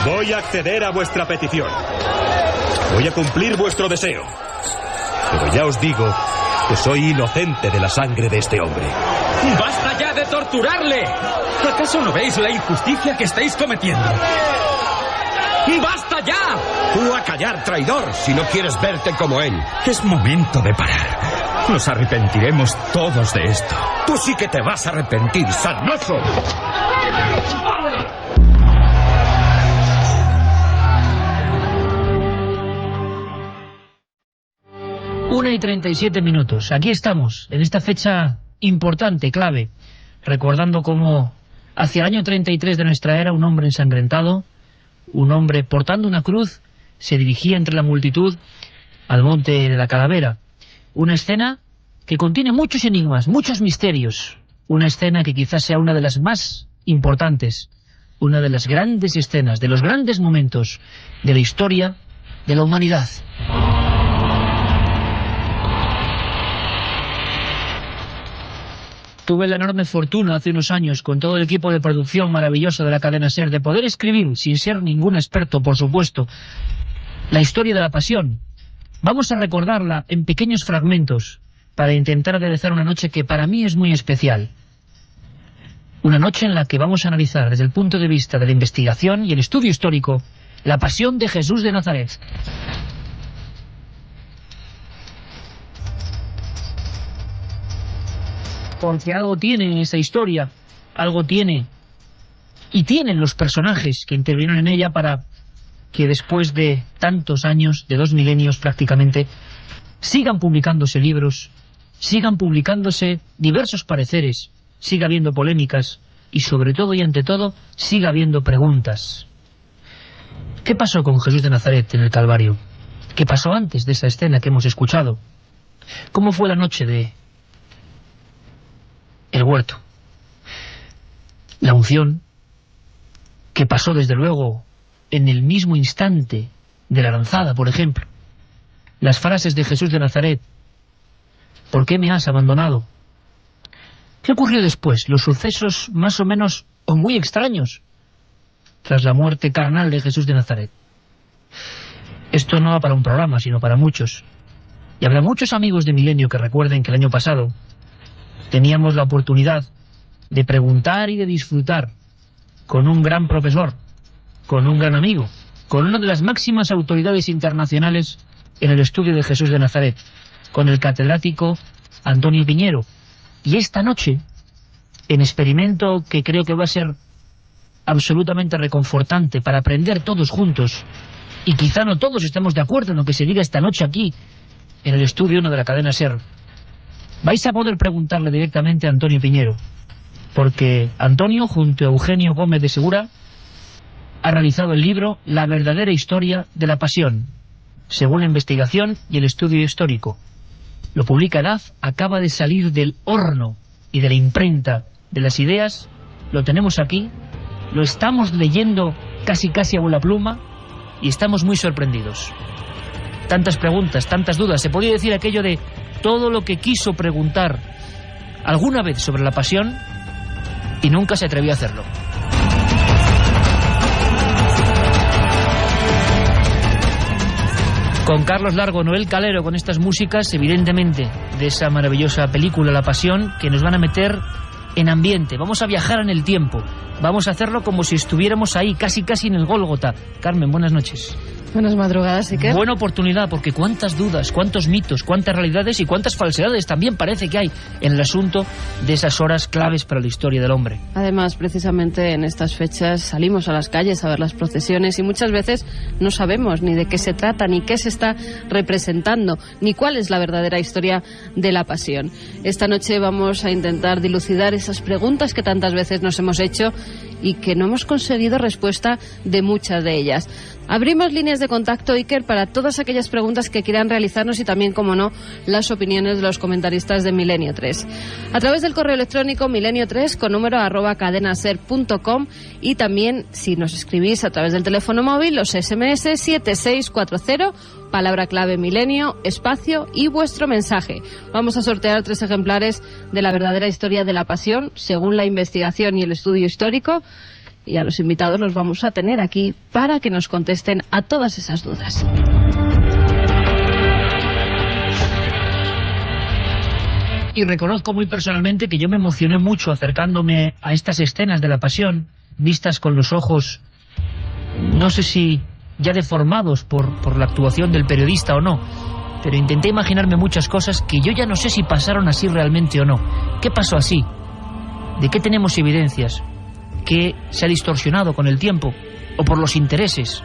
Voy a acceder a vuestra petición. Voy a cumplir vuestro deseo. Pero ya os digo que soy inocente de la sangre de este hombre. ¡Basta ya de torturarle! ¿Acaso no veis la injusticia que estáis cometiendo? ¡Basta ya! Tú a callar, traidor, si no quieres verte como él. Es momento de parar. Nos arrepentiremos todos de esto. Tú sí que te vas a arrepentir, sarnoso. 1:37. Aquí estamos, en esta fecha importante, clave, recordando cómo hacia el año 33 de nuestra era un hombre ensangrentado, un hombre portando una cruz, se dirigía entre la multitud al monte de la Calavera. Una escena que contiene muchos enigmas, muchos misterios. Una escena que quizás sea una de las más importantes, una de las grandes escenas, de los grandes momentos de la historia de la humanidad. Tuve la enorme fortuna hace unos años, con todo el equipo de producción maravilloso de la cadena SER, de poder escribir, sin ser ningún experto, por supuesto, la historia de la Pasión. Vamos a recordarla en pequeños fragmentos para intentar aderezar una noche que para mí es muy especial. Una noche en la que vamos a analizar desde el punto de vista de la investigación y el estudio histórico la Pasión de Jesús de Nazaret. Porque algo tiene esa historia, algo tiene, y tienen los personajes que intervinieron en ella para que después de tantos años, de 2 milenios prácticamente, sigan publicándose libros, sigan publicándose diversos pareceres, siga habiendo polémicas y sobre todo y ante todo siga habiendo preguntas. ¿Qué pasó con Jesús de Nazaret en el Calvario? ¿Qué pasó antes de esa escena que hemos escuchado? ¿Cómo fue la noche de el huerto? La unción, que pasó desde luego en el mismo instante de la lanzada, por ejemplo. Las frases de Jesús de Nazaret: ¿por qué me has abandonado? ¿Qué ocurrió después? Los sucesos más o menos o muy extraños tras la muerte carnal de Jesús de Nazaret. Esto no va para un programa, sino para muchos. Y habrá muchos amigos de Milenio que recuerden que el año pasado teníamos la oportunidad de preguntar y de disfrutar con un gran profesor, con un gran amigo, con una de las máximas autoridades internacionales en el estudio de Jesús de Nazaret, con el catedrático Antonio Piñero. Y esta noche, en experimento que creo que va a ser absolutamente reconfortante para aprender todos juntos, y quizá no todos estemos de acuerdo en lo que se diga esta noche aquí, en el estudio 1 de la cadena SER, vais a poder preguntarle directamente a Antonio Piñero, porque Antonio, junto a Eugenio Gómez de Segura, ha realizado el libro La verdadera historia de la Pasión, según la investigación y el estudio histórico. Lo publica EDAF, acaba de salir del horno y de la imprenta de las ideas, lo tenemos aquí, lo estamos leyendo casi a vuela pluma y estamos muy sorprendidos. Tantas preguntas, tantas dudas, se podría decir aquello de todo lo que quiso preguntar alguna vez sobre la Pasión y nunca se atrevió a hacerlo. Con Carlos Largo, Noel Calero, con estas músicas, evidentemente, de esa maravillosa película La Pasión, que nos van a meter en ambiente. Vamos a viajar en el tiempo. Vamos a hacerlo como si estuviéramos ahí, casi en el Gólgota. Carmen, buenas noches. Buenas madrugadas, Iker. Buena oportunidad, porque cuántas dudas, cuántos mitos, cuántas realidades y cuántas falsedades también parece que hay en el asunto de esas horas claves para la historia del hombre. Además, precisamente en estas fechas salimos a las calles a ver las procesiones y muchas veces no sabemos ni de qué se trata, ni qué se está representando, ni cuál es la verdadera historia de la Pasión. Esta noche vamos a intentar dilucidar esas preguntas que tantas veces nos hemos hecho y que no hemos conseguido respuesta de muchas de ellas. Abrimos líneas de contacto, Iker, para todas aquellas preguntas que quieran realizarnos y también, como no, las opiniones de los comentaristas de Milenio 3. A través del correo electrónico milenio3 con número @cadenaser.com y también, si nos escribís a través del teléfono móvil, los SMS 7640, palabra clave Milenio, espacio y vuestro mensaje. Vamos a sortear 3 ejemplares de La verdadera historia de la Pasión, según la investigación y el estudio histórico. y a los invitados los vamos a tener aquí para que nos contesten a todas esas dudas. Y reconozco muy personalmente que yo me emocioné mucho acercándome a estas escenas de la Pasión, vistas con los ojos, no sé si ya deformados por la actuación del periodista o no, pero intenté imaginarme muchas cosas que yo ya no sé si pasaron así realmente o no. ¿Qué pasó así? ¿De qué tenemos evidencias? ¿Qué se ha distorsionado con el tiempo? ¿O por los intereses?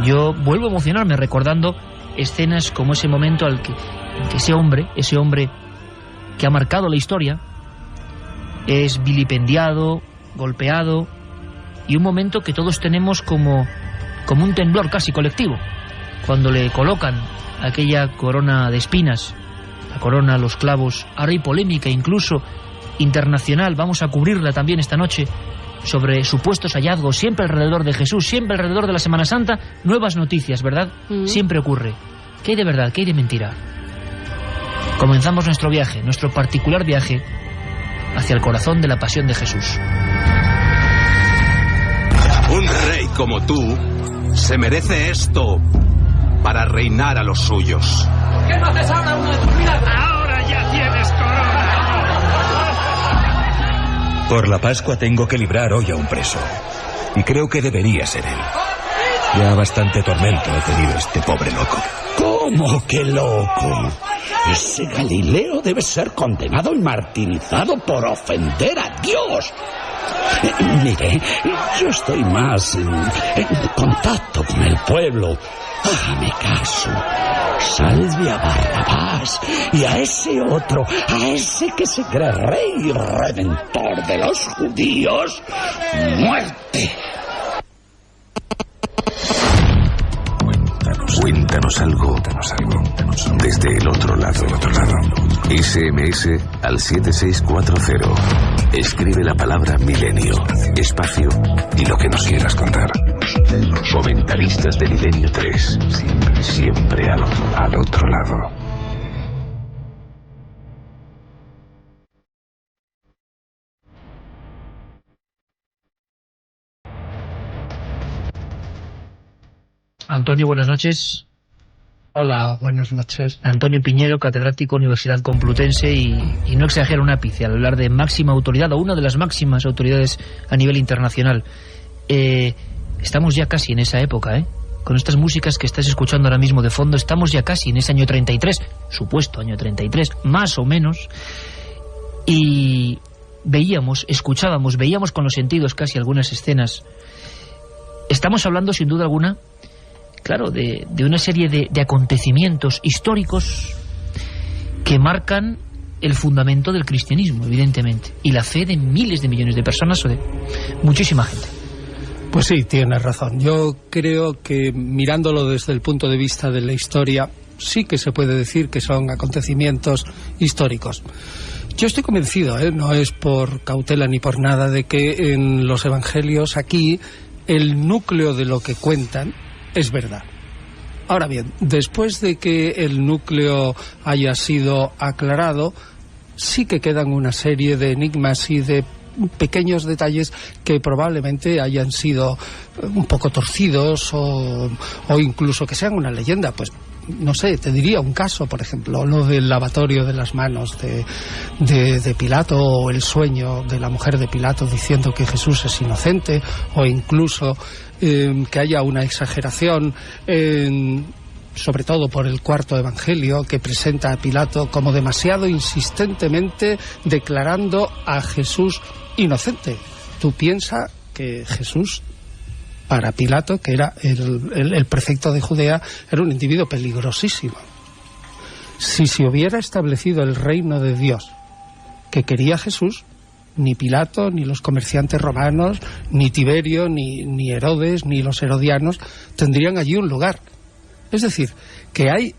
Yo vuelvo a emocionarme recordando escenas como ese momento en que ese hombre que ha marcado la historia es vilipendiado, golpeado, y un momento que todos tenemos como un temblor casi colectivo cuando le colocan aquella corona de espinas, la corona, los clavos. Ahora hay polémica incluso internacional, vamos a cubrirla también esta noche, sobre supuestos hallazgos, siempre alrededor de Jesús, siempre alrededor de la Semana Santa, nuevas noticias, ¿verdad? Siempre ocurre. ¿Qué hay de verdad? ¿Qué hay de mentira? Comenzamos nuestro viaje, nuestro particular viaje hacia el corazón de la Pasión de Jesús. Un rey como tú se merece esto para reinar a los suyos. ¿Por qué no haces ahora uno de tus milagros? ¡Ahora ya tienes corona! Por la Pascua tengo que librar hoy a un preso. Y creo que debería ser él. Ya bastante tormento ha tenido este pobre loco. ¿Cómo que loco? Ese Galileo debe ser condenado y martirizado por ofender a Dios. Mire, yo estoy más en contacto con el pueblo. Hágame caso. Salve a Barrabás y a ese otro, a ese que se cree rey y redentor de los judíos. ¡Muerte! Cuéntanos algo desde el otro lado. SMS al 7640. Escribe la palabra milenio, espacio y lo que nos quieras contar. Comentaristas de Milenio 3. Siempre al otro lado. Antonio, buenas noches. Hola, buenas noches. Antonio Piñero, catedrático Universidad Complutense, y no exagero un ápice al hablar de máxima autoridad, o una de las máximas autoridades a nivel internacional. Estamos ya casi en esa época, ¿eh? Con estas músicas que estás escuchando ahora mismo de fondo, estamos ya casi en ese año 33, supuesto año 33, más o menos, y veíamos con los sentidos casi algunas escenas. Estamos hablando, sin duda alguna, claro, de una serie de acontecimientos históricos que marcan el fundamento del cristianismo, evidentemente, y la fe de miles de millones de personas, o de muchísima gente. Pues sí, tienes razón. Yo creo que mirándolo desde el punto de vista de la historia, sí que se puede decir que son acontecimientos históricos. Yo estoy convencido, no es por cautela ni por nada, de que en los evangelios aquí el núcleo de lo que cuentan es verdad. Ahora bien, después de que el núcleo haya sido aclarado, sí que quedan una serie de enigmas y de pequeños detalles que probablemente hayan sido un poco torcidos o incluso que sean una leyenda. Pues no sé, te diría un caso, por ejemplo, lo del lavatorio de las manos de Pilato, o el sueño de la mujer de Pilato diciendo que Jesús es inocente, o incluso que haya una exageración sobre todo por el cuarto evangelio, que presenta a Pilato como demasiado insistentemente declarando a Jesús inocente. Tú piensas que Jesús, para Pilato, que era el prefecto de Judea, era un individuo peligrosísimo. Si se hubiera establecido el reino de Dios que quería Jesús, ni Pilato, ni los comerciantes romanos, ni Tiberio, ni Herodes, ni los herodianos tendrían allí un lugar. Es decir, que hay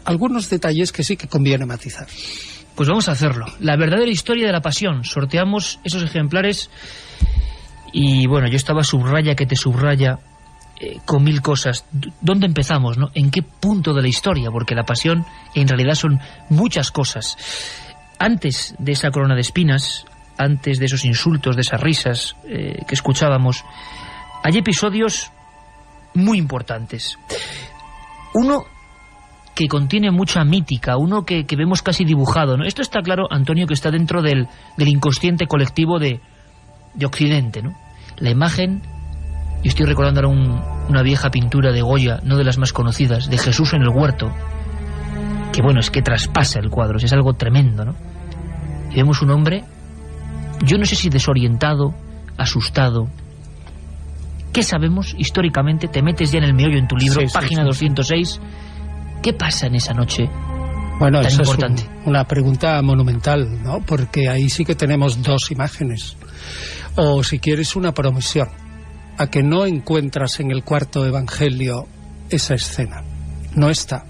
algunos detalles que sí que conviene matizar. Pues vamos a hacerlo. La verdadera historia de la Pasión. Sorteamos esos ejemplares y bueno, yo estaba subraya que te subraya con mil cosas. ¿Dónde empezamos, no? ¿En qué punto de la historia? Porque la Pasión en realidad son muchas cosas. Antes de esa corona de espinas antes de esos insultos, de esas risas que escuchábamos, hay episodios muy importantes. Uno que contiene mucha mítica, uno que vemos casi dibujado, ¿no? Esto está claro, Antonio, que está dentro del inconsciente colectivo de Occidente, ¿no? La imagen, yo estoy recordando ahora una vieja pintura de Goya, no de las más conocidas, de Jesús en el huerto, que bueno, es que traspasa el cuadro, es algo tremendo, ¿no? Y vemos un hombre, yo no sé si desorientado, asustado. ¿Qué sabemos históricamente? Te metes ya en el meollo en tu libro, página 206. ¿Qué pasa en esa noche? Bueno, tan eso importante? Es una pregunta monumental, ¿no? Porque ahí sí que tenemos dos imágenes. O si quieres, una promisión. A que no encuentras en el cuarto evangelio esa escena. No está.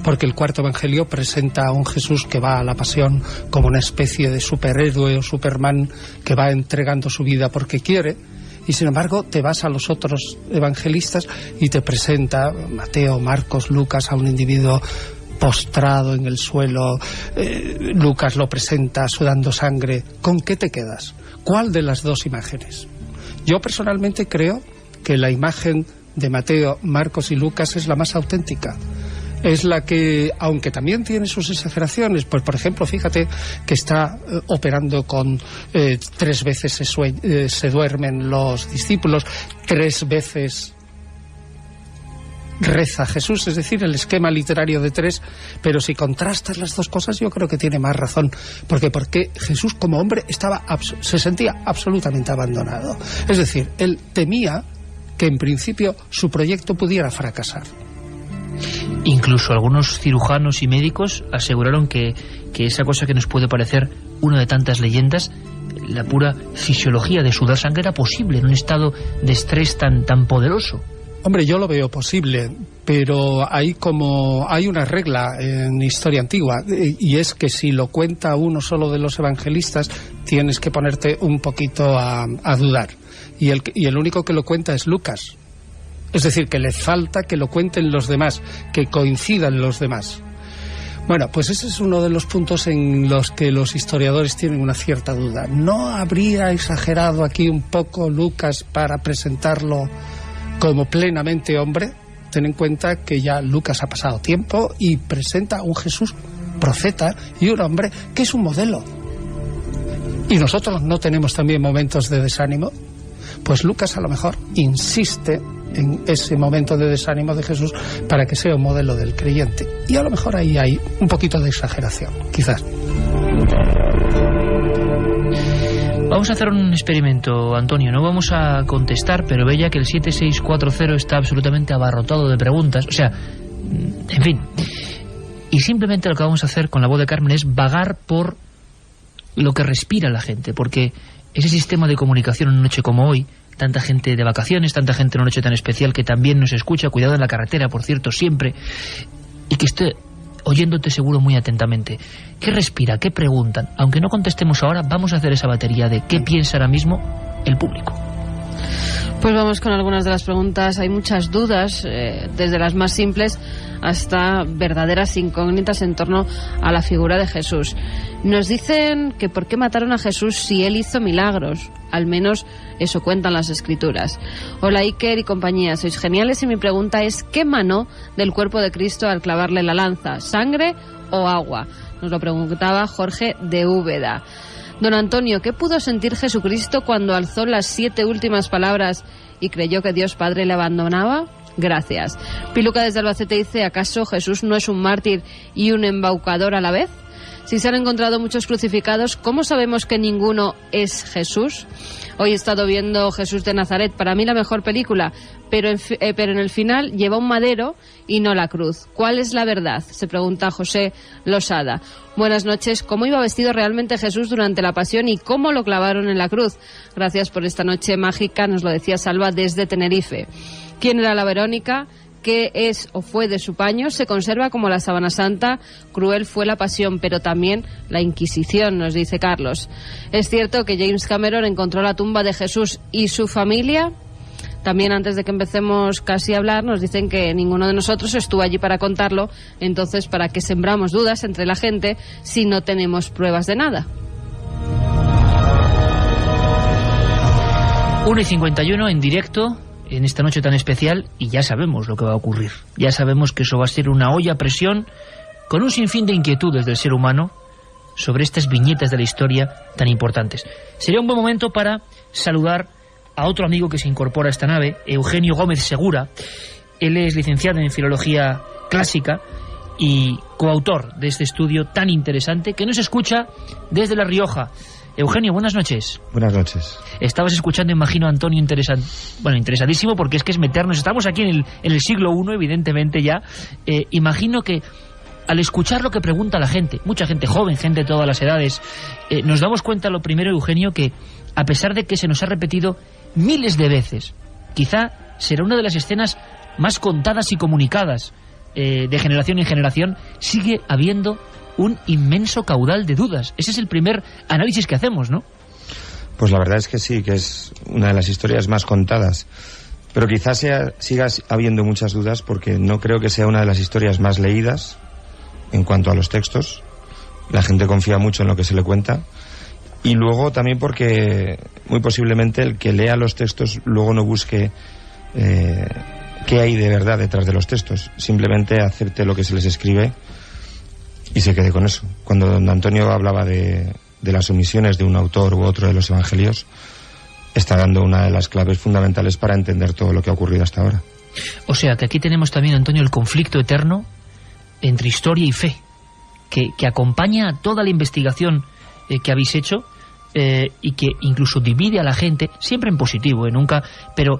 Porque el cuarto evangelio presenta a un Jesús que va a la pasión como una especie de superhéroe o Superman que va entregando su vida porque quiere. Y sin embargo te vas a los otros evangelistas y te presenta Mateo, Marcos, Lucas a un individuo postrado en el suelo. Lucas lo presenta sudando sangre. ¿Con qué te quedas? ¿Cuál de las dos imágenes? Yo personalmente creo que la imagen de Mateo, Marcos y Lucas es la más auténtica. Es la que, aunque también tiene sus exageraciones, pues por ejemplo, fíjate que está operando con 3 veces se duermen los discípulos, 3 veces reza Jesús, es decir, el esquema literario de 3, pero si contrastas las dos cosas yo creo que tiene más razón, porque Jesús como hombre se sentía absolutamente abandonado, es decir, él temía que en principio su proyecto pudiera fracasar. Incluso algunos cirujanos y médicos aseguraron que esa cosa que nos puede parecer una de tantas leyendas, la pura fisiología de sudar sangre, era posible en un estado de estrés tan poderoso. Hombre, yo lo veo posible, pero hay una regla en historia antigua, y es que si lo cuenta uno solo de los evangelistas, tienes que ponerte un poquito a dudar. Y el único que lo cuenta es Lucas. Es decir, que le falta que lo cuenten los demás, que coincidan los demás. Bueno, pues ese es uno de los puntos en los que los historiadores tienen una cierta duda. ¿No habría exagerado aquí un poco Lucas para presentarlo como plenamente hombre? Ten en cuenta que ya Lucas ha pasado tiempo y presenta a un Jesús profeta y un hombre que es un modelo. ¿Y nosotros no tenemos también momentos de desánimo? Pues Lucas a lo mejor insiste en ese momento de desánimo de Jesús para que sea un modelo del creyente. Y a lo mejor ahí hay un poquito de exageración, quizás. Vamos a hacer un experimento, Antonio. No vamos a contestar, pero ve ya que el 7640 está absolutamente abarrotado de preguntas. O sea, en fin. Y simplemente lo que vamos a hacer con la voz de Carmen es vagar por lo que respira la gente, porque ese sistema de comunicación en una noche como hoy, tanta gente de vacaciones, tanta gente en una noche tan especial que también nos escucha, cuidado en la carretera, por cierto, siempre, y que esté oyéndote seguro muy atentamente. ¿Qué respira? ¿Qué preguntan? Aunque no contestemos ahora, vamos a hacer esa batería de qué piensa ahora mismo el público. Pues vamos con algunas de las preguntas. Hay muchas dudas, desde las más simples hasta verdaderas incógnitas en torno a la figura de Jesús. Nos dicen que por qué mataron a Jesús si él hizo milagros. Al menos eso cuentan las Escrituras. Hola Iker y compañía, sois geniales y mi pregunta es ¿qué manó del cuerpo de Cristo al clavarle la lanza? ¿Sangre o agua? Nos lo preguntaba Jorge de Úbeda. Don Antonio, ¿qué pudo sentir Jesucristo cuando alzó las 7 últimas palabras y creyó que Dios Padre le abandonaba? Gracias. Piluca desde Albacete dice, ¿acaso Jesús no es un mártir y un embaucador a la vez? Si se han encontrado muchos crucificados, ¿cómo sabemos que ninguno es Jesús? Hoy he estado viendo Jesús de Nazaret, para mí la mejor película, pero en el final lleva un madero y no la cruz. ¿Cuál es la verdad?, se pregunta José Losada. Buenas noches. ¿Cómo iba vestido realmente Jesús durante la pasión y cómo lo clavaron en la cruz? Gracias por esta noche mágica, nos lo decía Salva desde Tenerife. ¿Quién era la Verónica? ¿Qué es o fue de su paño? Se conserva como la sábana santa. Cruel fue la pasión, pero también la Inquisición, nos dice Carlos. ¿Es cierto que James Cameron encontró la tumba de Jesús y su familia? También, antes de que empecemos casi a hablar, nos dicen que ninguno de nosotros estuvo allí para contarlo. Entonces, ¿para qué sembramos dudas entre la gente si no tenemos pruebas de nada? 1:51 en directo en esta noche tan especial, y ya sabemos lo que va a ocurrir. Ya sabemos que eso va a ser una olla a presión con un sinfín de inquietudes del ser humano sobre estas viñetas de la historia tan importantes. Sería un buen momento para saludar a otro amigo que se incorpora a esta nave, Eugenio Gómez Segura. Él es licenciado en Filología Clásica y coautor de este estudio tan interesante que nos escucha desde La Rioja. Eugenio, buenas noches. Buenas noches. Estabas escuchando, imagino, a Antonio interesadísimo, porque es meternos. Estamos aquí en el siglo I, evidentemente ya. Imagino que al escuchar lo que pregunta la gente, mucha gente joven, gente de todas las edades, nos damos cuenta, lo primero, Eugenio, que a pesar de que se nos ha repetido miles de veces, quizá será una de las escenas más contadas y comunicadas de generación en generación, sigue habiendo un inmenso caudal de dudas. Ese es el primer análisis que hacemos, ¿no? Pues la verdad es que sí, que es una de las historias más contadas. Pero quizás siga habiendo muchas dudas, porque no creo que sea una de las historias más leídas en cuanto a los textos. La gente confía mucho en lo que se le cuenta. Y luego también porque muy posiblemente el que lea los textos luego no busque qué hay de verdad detrás de los textos. Simplemente acepte lo que se les escribe y se quede con eso. Cuando don Antonio hablaba de las omisiones de un autor u otro de los evangelios, está dando una de las claves fundamentales para entender todo lo que ha ocurrido hasta ahora. O sea, que aquí tenemos también, Antonio, el conflicto eterno entre historia y fe, que acompaña a toda la investigación que habéis hecho, y que incluso divide a la gente, siempre en positivo, nunca, pero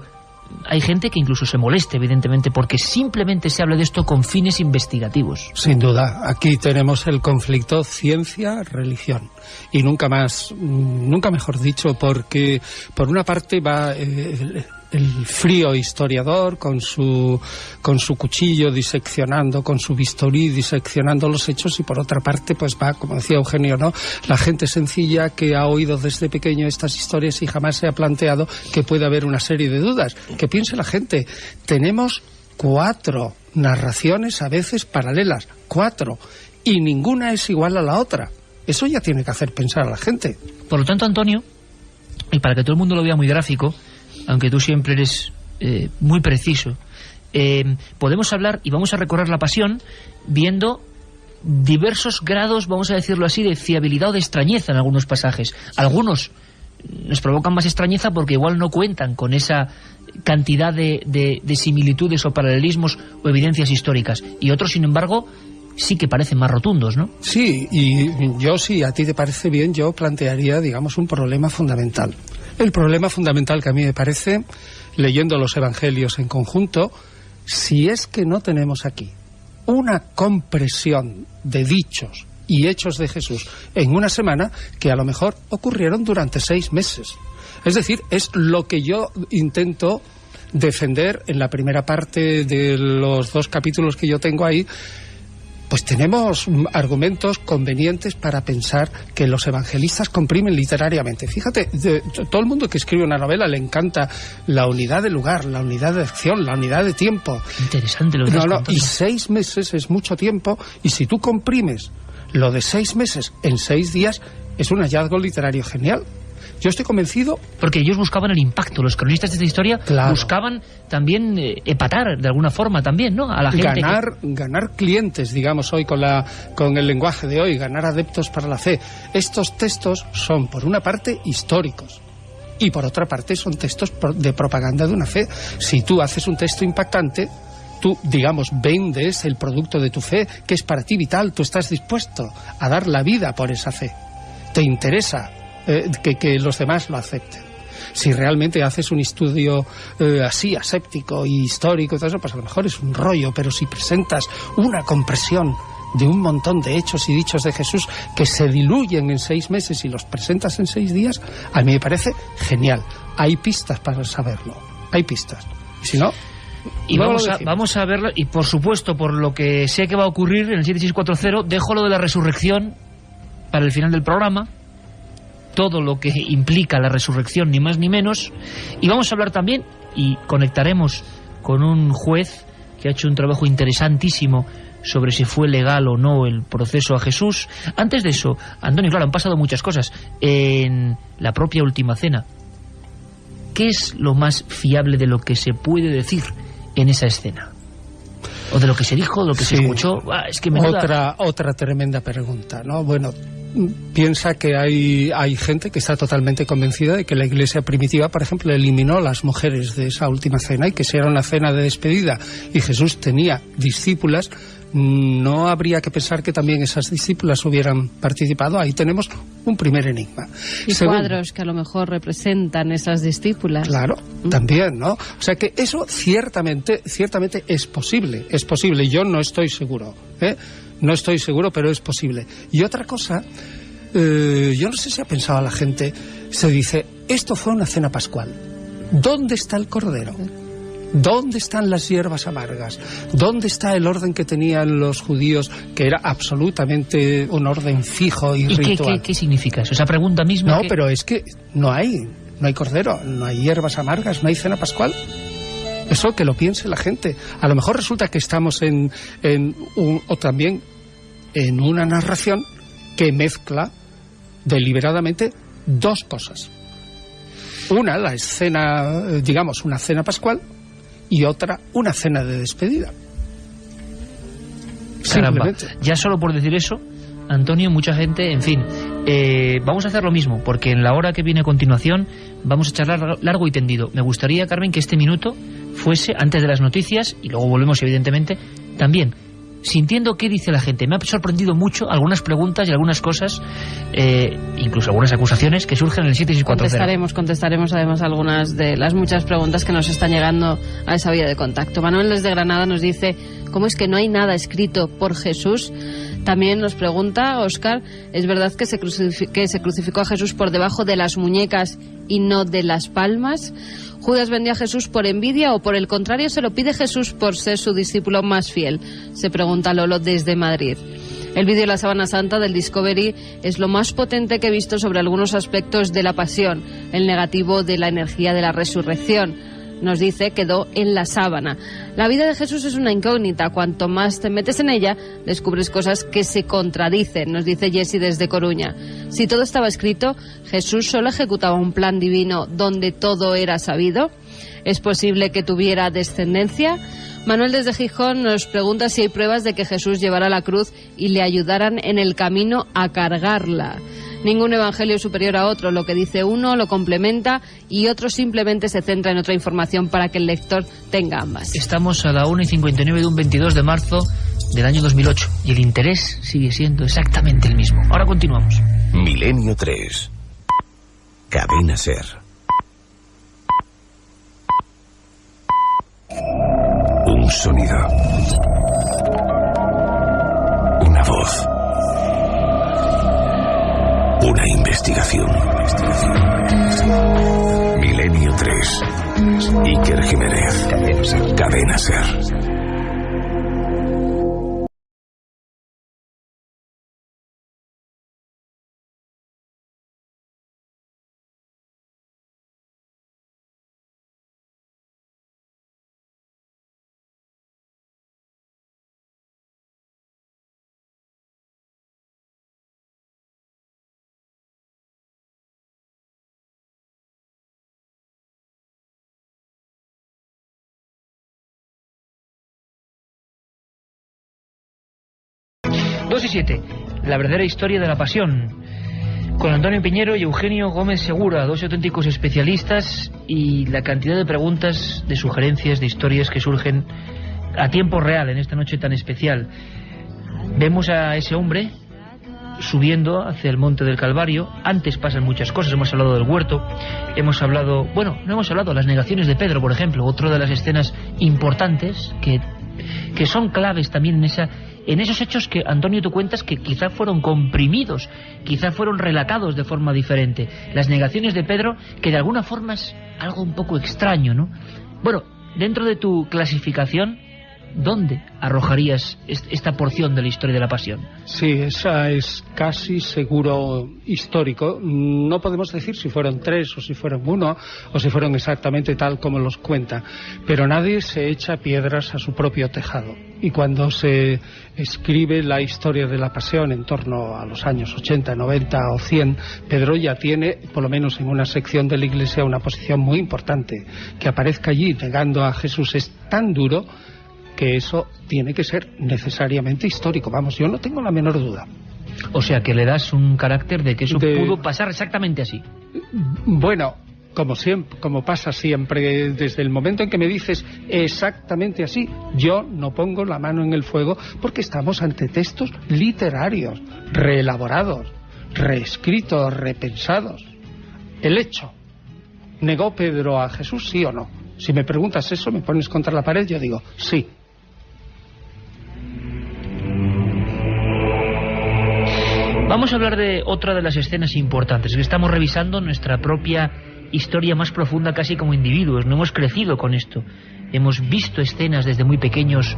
hay gente que incluso se molesta, evidentemente, porque simplemente se habla de esto con fines investigativos. Sin duda, aquí tenemos el conflicto ciencia-religión. Y nunca mejor dicho, porque por una parte va el frío historiador con su cuchillo diseccionando, con su bisturí diseccionando los hechos, y por otra parte pues va, como decía Eugenio, ¿no?, la gente sencilla que ha oído desde pequeño estas historias y jamás se ha planteado que puede haber una serie de dudas. Que piense la gente, tenemos 4 narraciones a veces paralelas, 4, y ninguna es igual a la otra. Eso ya tiene que hacer pensar a la gente. Por lo tanto, Antonio, y para que todo el mundo lo vea muy gráfico, aunque tú siempre eres muy preciso, podemos hablar y vamos a recorrer la pasión viendo diversos grados, vamos a decirlo así, de fiabilidad o de extrañeza en algunos pasajes. Algunos nos provocan más extrañeza porque igual no cuentan con esa cantidad de similitudes o paralelismos o evidencias históricas, y otros, sin embargo, sí que parecen más rotundos, ¿no? Sí, y yo, si a ti te parece bien, yo plantearía, digamos, un problema fundamental. El problema fundamental que a mí me parece, leyendo los evangelios en conjunto, si es que no tenemos aquí una compresión de dichos y hechos de Jesús en una semana que a lo mejor ocurrieron durante 6 meses. Es decir, es lo que yo intento defender en la primera parte de los 2 capítulos que yo tengo ahí. Pues tenemos argumentos convenientes para pensar que los evangelistas comprimen literariamente. Fíjate, todo el mundo que escribe una novela le encanta la unidad de lugar, la unidad de acción, la unidad de tiempo. Interesante lo que estás contando. Y 6 meses es mucho tiempo, y si tú comprimes lo de 6 meses en 6 días, es un hallazgo literario genial. Yo estoy convencido... Porque ellos buscaban el impacto, los cronistas de esta historia, claro, buscaban también epatar de alguna forma también, ¿no?, a la gente. Ganar clientes, digamos, hoy con el lenguaje de hoy, ganar adeptos para la fe. Estos textos son, por una parte, históricos, y por otra parte son textos de propaganda de una fe. Si tú haces un texto impactante, tú, digamos, vendes el producto de tu fe, que es para ti vital, tú estás dispuesto a dar la vida por esa fe. Te interesa que los demás lo acepten. Si realmente haces un estudio así, aséptico y histórico y todo eso, pues a lo mejor es un rollo, pero si presentas una compresión de un montón de hechos y dichos de Jesús que se diluyen en 6 meses y los presentas en 6 días, a mí me parece genial. Hay pistas para saberlo, hay pistas. Si no... Y vamos a verlo, y por supuesto, por lo que sé que va a ocurrir en el 7640, dejo lo de la resurrección para el final del programa, todo lo que implica la resurrección, ni más ni menos, y vamos a hablar también, y conectaremos con un juez que ha hecho un trabajo interesantísimo sobre si fue legal o no el proceso a Jesús. Antes de eso, Antonio, claro, han pasado muchas cosas en la propia Última Cena. ¿qué es lo más fiable de lo que se puede decir en esa escena? O de lo que se dijo, de lo que se escuchó. Es que otra tremenda pregunta, ¿no? Bueno, piensa que hay gente que está totalmente convencida de que la Iglesia primitiva, por ejemplo, eliminó a las mujeres de esa última cena, y que si era una cena de despedida y Jesús tenía discípulas, no habría que pensar que también esas discípulas hubieran participado. Ahí tenemos un primer enigma. Y cuadros que a lo mejor representan esas discípulas. Claro, también, ¿no? O sea que eso ciertamente es posible. Es posible, yo no estoy seguro, no estoy seguro, pero es posible. Y otra cosa, yo no sé si ha pensado la gente, se dice, esto fue una cena pascual. ¿Dónde está el cordero? ¿Dónde están las hierbas amargas? ¿Dónde está el orden que tenían los judíos, que era absolutamente un orden fijo y ritual? ¿Qué significa eso? Esa pregunta misma. No, pero es que no hay cordero, no hay hierbas amargas, no hay cena pascual. Eso que lo piense la gente. A lo mejor resulta que estamos también en una narración que mezcla deliberadamente dos cosas. Una, la escena, digamos, una cena pascual, y otra, una cena de despedida. Caramba, ya solo por decir eso, Antonio, mucha gente, en fin, vamos a hacer lo mismo, porque en la hora que viene a continuación vamos a charlar largo y tendido. Me gustaría, Carmen, que este minuto fuese antes de las noticias, y luego volvemos, evidentemente, también sintiendo qué dice la gente. Me ha sorprendido mucho algunas preguntas y algunas cosas, incluso algunas acusaciones que surgen en el 7640. Contestaremos además algunas de las muchas preguntas que nos están llegando a esa vía de contacto. Manuel desde Granada nos dice, ¿cómo es que no hay nada escrito por Jesús? También nos pregunta Óscar, ¿es verdad que se crucificó a Jesús por debajo de las muñecas y no de las palmas? ¿Judas vendió a Jesús por envidia o por el contrario se lo pide Jesús por ser su discípulo más fiel? Se pregunta Lolo desde Madrid. El vídeo de la Sábana Santa del Discovery es lo más potente que he visto sobre algunos aspectos de la pasión. El negativo de la energía de la resurrección. Nos dice, quedó en la sábana. La vida de Jesús es una incógnita. Cuanto más te metes en ella, descubres cosas que se contradicen, nos dice Jessy desde Coruña. Si todo estaba escrito, ¿Jesús solo ejecutaba un plan divino donde todo era sabido? ¿Es posible que tuviera descendencia? Manuel desde Gijón nos pregunta si hay pruebas de que Jesús llevara la cruz y le ayudaran en el camino a cargarla. Ningún evangelio es superior a otro. Lo que dice uno lo complementa y otro simplemente se centra en otra información para que el lector tenga ambas. Estamos a la 1:59 de un 22 de marzo del año 2008 y el interés sigue siendo exactamente el mismo. Ahora continuamos. Milenio 3. Cadena SER. Un sonido. Una voz. Una investigación. Milenio 3. Iker Jiménez. Cadena SER. Dos y 7. La verdadera historia de la pasión. Con Antonio Piñero y Eugenio Gómez Segura, dos auténticos especialistas, y la cantidad de preguntas, de sugerencias, de historias que surgen a tiempo real en esta noche tan especial. Vemos a ese hombre subiendo hacia el monte del Calvario. Antes pasan muchas cosas. Hemos hablado del huerto, hemos hablado, bueno, no hemos hablado de las negaciones de Pedro, por ejemplo, otra de las escenas importantes que son claves también en esos hechos que, Antonio, tú cuentas que quizá fueron comprimidos, quizá fueron relatados de forma diferente. Las negaciones de Pedro, que de alguna forma es algo un poco extraño, ¿no? Bueno, dentro de tu clasificación, ¿dónde arrojarías esta porción de la historia de la Pasión? Sí, esa es casi seguro histórico. No podemos decir si fueron 3 o si fueron 1 o si fueron exactamente tal como los cuenta, pero nadie se echa piedras a su propio tejado. Y cuando se escribe la historia de la Pasión en torno a los años 80, 90 o 100, Pedro ya tiene, por lo menos en una sección de la Iglesia, una posición muy importante. Que aparezca allí negando a Jesús es tan duro que eso tiene que ser necesariamente histórico. Vamos, yo no tengo la menor duda. O sea, que le das un carácter de que eso pudo pasar exactamente así. Bueno, como siempre, como pasa siempre, desde el momento en que me dices exactamente así, yo no pongo la mano en el fuego, porque estamos ante textos literarios, reelaborados, reescritos, repensados. El hecho, ¿negó Pedro a Jesús, sí o no? Si me preguntas eso, me pones contra la pared, yo digo sí. Vamos a hablar de otra de las escenas importantes, que estamos revisando nuestra propia historia más profunda, casi como individuos. No hemos crecido con esto. Hemos visto escenas desde muy pequeños,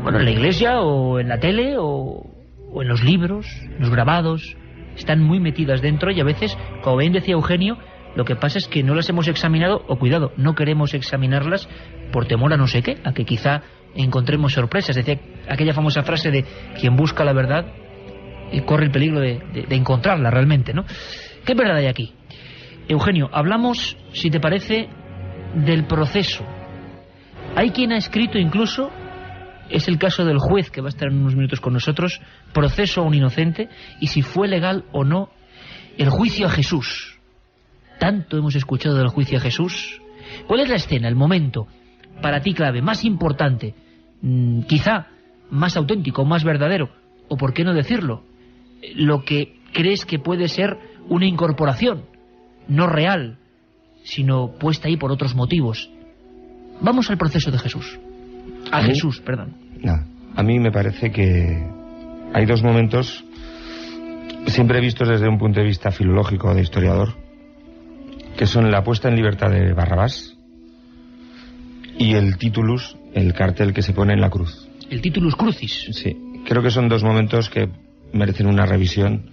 bueno, en la iglesia o en la tele o en los libros, los grabados. Están muy metidas dentro y a veces, como bien decía Eugenio, lo que pasa es que no las hemos examinado, o cuidado, no queremos examinarlas por temor a no sé qué, a que quizá encontremos sorpresas. Decía aquella famosa frase de quien busca la verdad corre el peligro de encontrarla realmente, ¿no? ¿Qué verdad hay aquí? Eugenio, hablamos, si te parece, del proceso. Hay quien ha escrito incluso, es el caso del juez que va a estar en unos minutos con nosotros, proceso a un inocente, y si fue legal o no el juicio a Jesús. Tanto hemos escuchado del juicio a Jesús. ¿Cuál es la escena, el momento, para ti clave, más importante, quizá más auténtico, más verdadero, o por qué no decirlo, lo que crees que puede ser una incorporación, no real, sino puesta ahí por otros motivos? Vamos al proceso de Jesús. A Jesús, perdón. A mí me parece que hay dos momentos, siempre vistos desde un punto de vista filológico de historiador, que son la puesta en libertad de Barrabás y el titulus, el cartel que se pone en la cruz. El titulus crucis. Sí, creo que son dos momentos que merecen una revisión,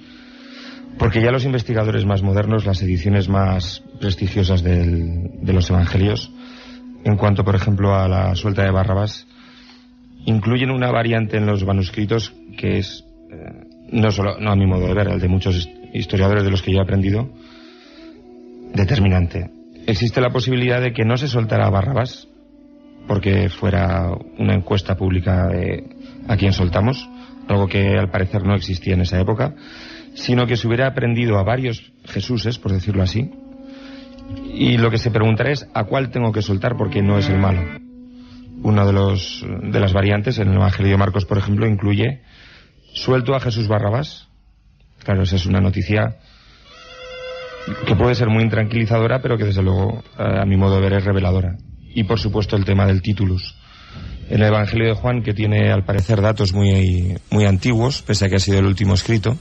porque ya los investigadores más modernos, las ediciones más prestigiosas de los evangelios, en cuanto por ejemplo a la suelta de Barrabás, incluyen una variante en los manuscritos que es, no a mi modo de ver, el de muchos historiadores de los que yo he aprendido, determinante. Existe la posibilidad de que no se soltara a Barrabás porque fuera una encuesta pública de a quién soltamos, algo que al parecer no existía en esa época, sino que se hubiera aprendido a varios Jesuses, por decirlo así, y lo que se preguntará es a cuál tengo que soltar porque no es el malo. Una de las variantes en el Evangelio de Marcos, por ejemplo, incluye suelto a Jesús Barrabás. Claro, esa es una noticia que puede ser muy intranquilizadora, pero que desde luego, a mi modo de ver, es reveladora. Y por supuesto el tema del titulus. En el Evangelio de Juan, que tiene al parecer datos muy, muy antiguos, pese a que ha sido el último escrito,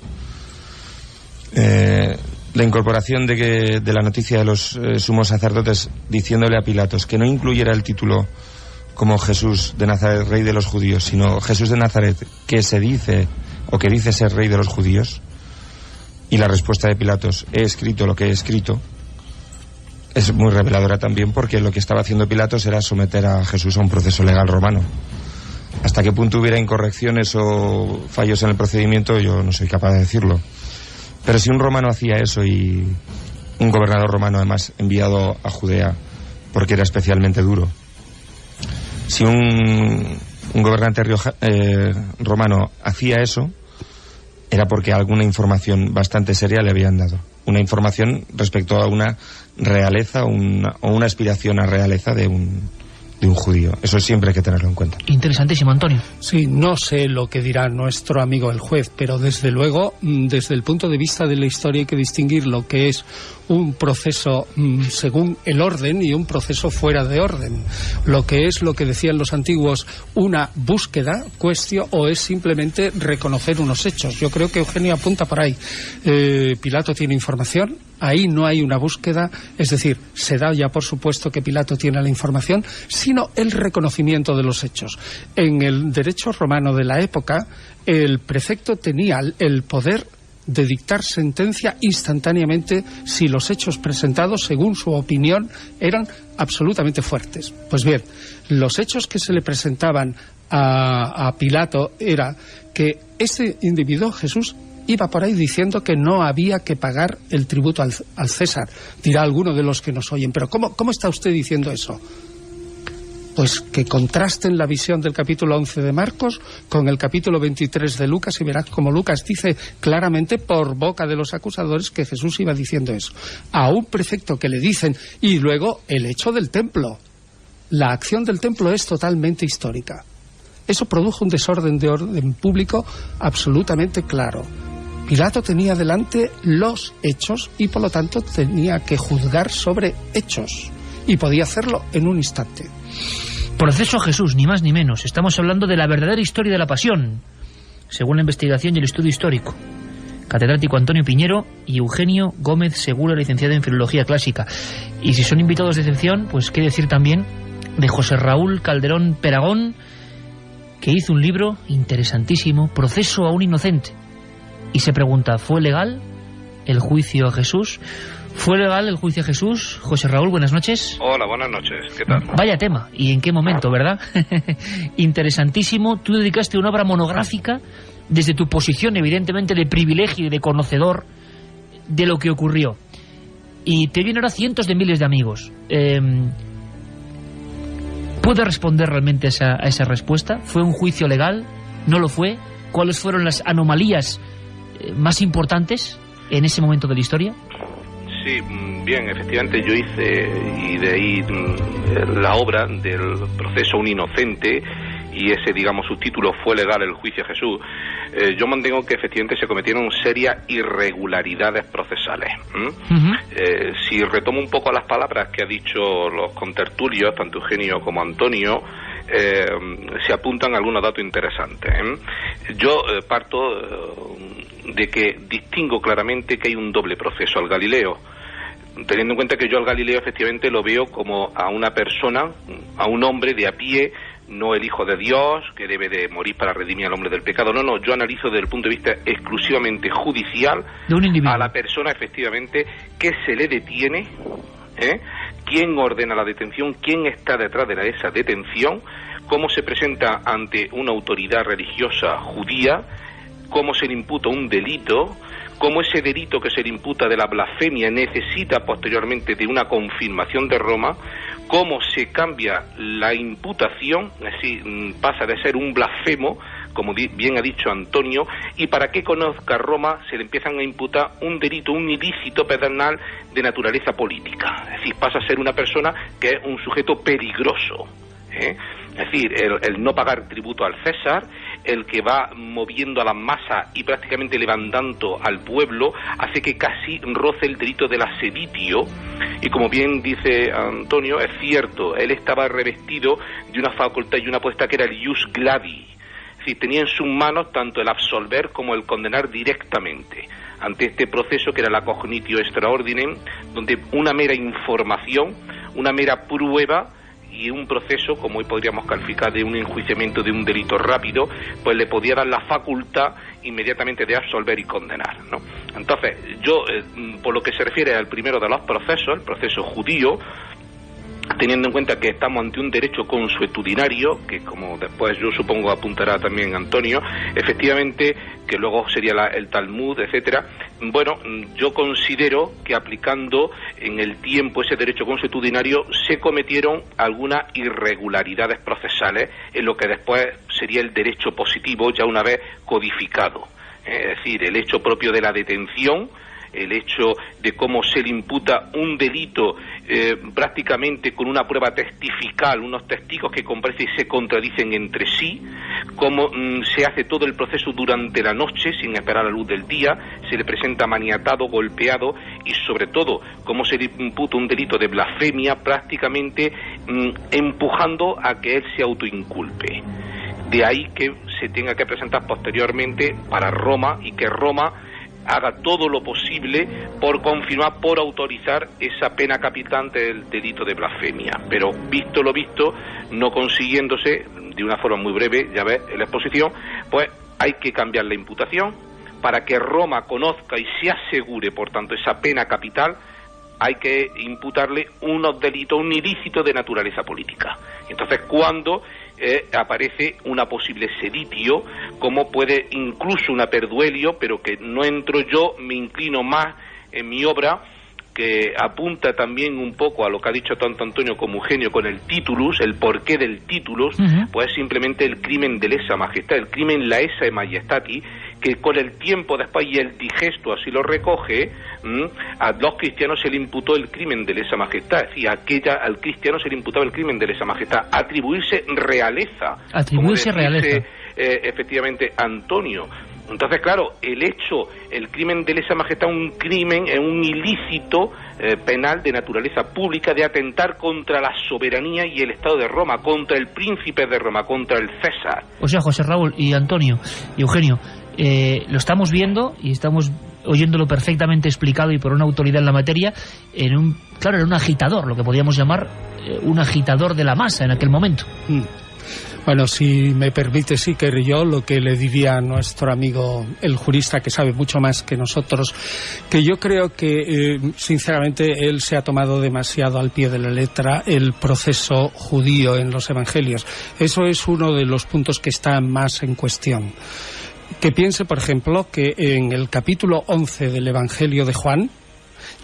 la incorporación de la noticia de los sumos sacerdotes diciéndole a Pilatos que no incluyera el título como Jesús de Nazaret, rey de los judíos, sino Jesús de Nazaret, que se dice o que dice ser rey de los judíos, y la respuesta de Pilatos, he escrito lo que he escrito, es muy reveladora también, porque lo que estaba haciendo Pilatos era someter a Jesús a un proceso legal romano. Hasta qué punto hubiera incorrecciones o fallos en el procedimiento, yo no soy capaz de decirlo. Pero si un romano hacía eso, y un gobernador romano además enviado a Judea porque era especialmente duro, si un gobernante romano hacía eso, era porque alguna información bastante seria le habían dado. Una información respecto a una realeza o una aspiración a realeza de un judío. Eso siempre hay que tenerlo en cuenta. Interesantísimo, Antonio. Sí, no sé lo que dirá nuestro amigo el juez, pero desde luego, desde el punto de vista de la historia hay que distinguir lo que es un proceso según el orden y un proceso fuera de orden. Lo que decían los antiguos, una búsqueda, cuestión, o es simplemente reconocer unos hechos. Yo creo que Eugenio apunta por ahí. Pilato tiene información, ahí no hay una búsqueda, es decir, se da ya por supuesto que Pilato tiene la información, sino el reconocimiento de los hechos. En el derecho romano de la época, el prefecto tenía el poder de dictar sentencia instantáneamente si los hechos presentados, según su opinión, eran absolutamente fuertes. Pues bien, los hechos que se le presentaban a Pilato era que este individuo, Jesús, iba por ahí diciendo que no había que pagar el tributo al César. Dirá alguno de los que nos oyen, pero ¿cómo está usted diciendo eso? Pues que contrasten la visión del capítulo 11 de Marcos con el capítulo 23 de Lucas y verás como Lucas dice claramente por boca de los acusadores que Jesús iba diciendo eso. A un prefecto que le dicen, y luego el hecho del templo. La acción del templo es totalmente histórica. Eso produjo un desorden de orden público absolutamente claro. Pilato tenía delante los hechos y por lo tanto tenía que juzgar sobre hechos. Y podía hacerlo en un instante. Proceso Jesús, ni más ni menos. Estamos hablando de la verdadera historia de la pasión, según la investigación y el estudio histórico. Catedrático Antonio Piñero y Eugenio Gómez Segura, licenciado en Filología Clásica. Y si son invitados de excepción, pues qué decir también de José Raúl Calderón Peragón, que hizo un libro interesantísimo, Proceso a un inocente. Y se pregunta, ¿fue legal el juicio a Jesús? ¿Fue legal el juicio a Jesús? José Raúl, buenas noches. Hola, buenas noches. ¿Qué tal? Vaya tema. ¿Y en qué momento, verdad? Interesantísimo. Tú dedicaste una obra monográfica desde tu posición, evidentemente, de privilegio y de conocedor de lo que ocurrió. Y te vienen ahora cientos de miles de amigos. ¿Puede responder realmente a esa respuesta? ¿Fue un juicio legal? ¿No lo fue? ¿Cuáles fueron las anomalías más importantes en ese momento de la historia? Sí, bien, efectivamente yo hice, y de ahí la obra del proceso un inocente, y ese, digamos, subtítulo, ¿fue legal el juicio a Jesús? Yo mantengo que efectivamente se cometieron serias irregularidades procesales. Si retomo un poco las palabras que ha dicho los contertulios, tanto Eugenio como Antonio, se apuntan algunos datos interesantes. Yo parto de que distingo claramente que hay un doble proceso al Galileo, teniendo en cuenta que yo al Galileo efectivamente lo veo como a una persona, a un hombre de a pie, no el Hijo de Dios, que debe de morir para redimir al hombre del pecado. No, yo analizo desde el punto de vista exclusivamente judicial de un individuo, a la persona efectivamente que se le detiene, quién ordena la detención, quién está detrás de esa detención, cómo se presenta ante una autoridad religiosa judía, cómo se le imputa un delito, cómo ese delito que se le imputa de la blasfemia necesita posteriormente de una confirmación de Roma, cómo se cambia la imputación, es decir, pasa de ser un blasfemo, como bien ha dicho Antonio, y para que conozca Roma se le empiezan a imputar un delito, un ilícito pedernal de naturaleza política, es decir, pasa a ser una persona que es un sujeto peligroso, Es decir, el no pagar tributo al César, el que va moviendo a las masas y prácticamente levantando al pueblo, hace que casi roce el delito del asedicio. Y como bien dice Antonio, es cierto, él estaba revestido de una facultad y una potestad que era el ius gladi. Es decir, tenía en sus manos tanto el absolver como el condenar directamente ante este proceso que era la cognitio extra ordinem, donde una mera información, una mera prueba y un proceso, como hoy podríamos calificar de un enjuiciamiento de un delito rápido, pues le podía dar la facultad inmediatamente de absolver y condenar, ¿no? Entonces, yo, por lo que se refiere al primero de los procesos, el proceso judío, teniendo en cuenta que estamos ante un derecho consuetudinario, que como después yo supongo apuntará también Antonio, efectivamente, que luego sería el Talmud, etcétera. Bueno, yo considero que aplicando en el tiempo ese derecho consuetudinario se cometieron algunas irregularidades procesales en lo que después sería el derecho positivo ya una vez codificado. Es decir, el hecho propio de la detención, el hecho de cómo se le imputa un delito prácticamente con una prueba testifical, unos testigos que comparecen y se contradicen entre sí, cómo se hace todo el proceso durante la noche sin esperar la luz del día, se le presenta maniatado, golpeado, y sobre todo cómo se le imputa un delito de blasfemia prácticamente empujando a que él se autoinculpe. De ahí que se tenga que presentar posteriormente para Roma, y que Roma haga todo lo posible por confirmar, por autorizar esa pena capital del delito de blasfemia. Pero visto lo visto, no consiguiéndose, de una forma muy breve, ya ves, en la exposición, pues hay que cambiar la imputación para que Roma conozca y se asegure, por tanto, esa pena capital. Hay que imputarle unos delitos, un ilícito de naturaleza política. Entonces, cuando aparece una posible seditio, como puede incluso una perduelio, pero que no entro yo, me inclino más en mi obra, que apunta también un poco a lo que ha dicho tanto Antonio como Eugenio con el titulus, el porqué del titulus, pues simplemente el crimen de lesa majestad, el crimen laesae majestati, que con el tiempo después, y el digesto así lo recoge, a los cristianos se le imputó el crimen de lesa majestad, es decir, al cristiano se le imputaba el crimen de lesa majestad, atribuirse realeza, efectivamente Antonio. Entonces, claro, el crimen de lesa majestad, un crimen, un ilícito penal de naturaleza pública, de atentar contra la soberanía y el Estado de Roma, contra el príncipe de Roma, contra el César. O sea, José Raúl y Antonio y Eugenio, lo estamos viendo y estamos oyéndolo perfectamente explicado y por una autoridad en la materia, era un agitador, lo que podríamos llamar un agitador de la masa en aquel momento. Bueno, si me permite, Iker, yo lo que le diría a nuestro amigo, el jurista, que sabe mucho más que nosotros, que yo creo que, sinceramente, él se ha tomado demasiado al pie de la letra el proceso judío en los evangelios. Eso es uno de los puntos que está más en cuestión. Que piense, por ejemplo, que en el capítulo 11 del Evangelio de Juan,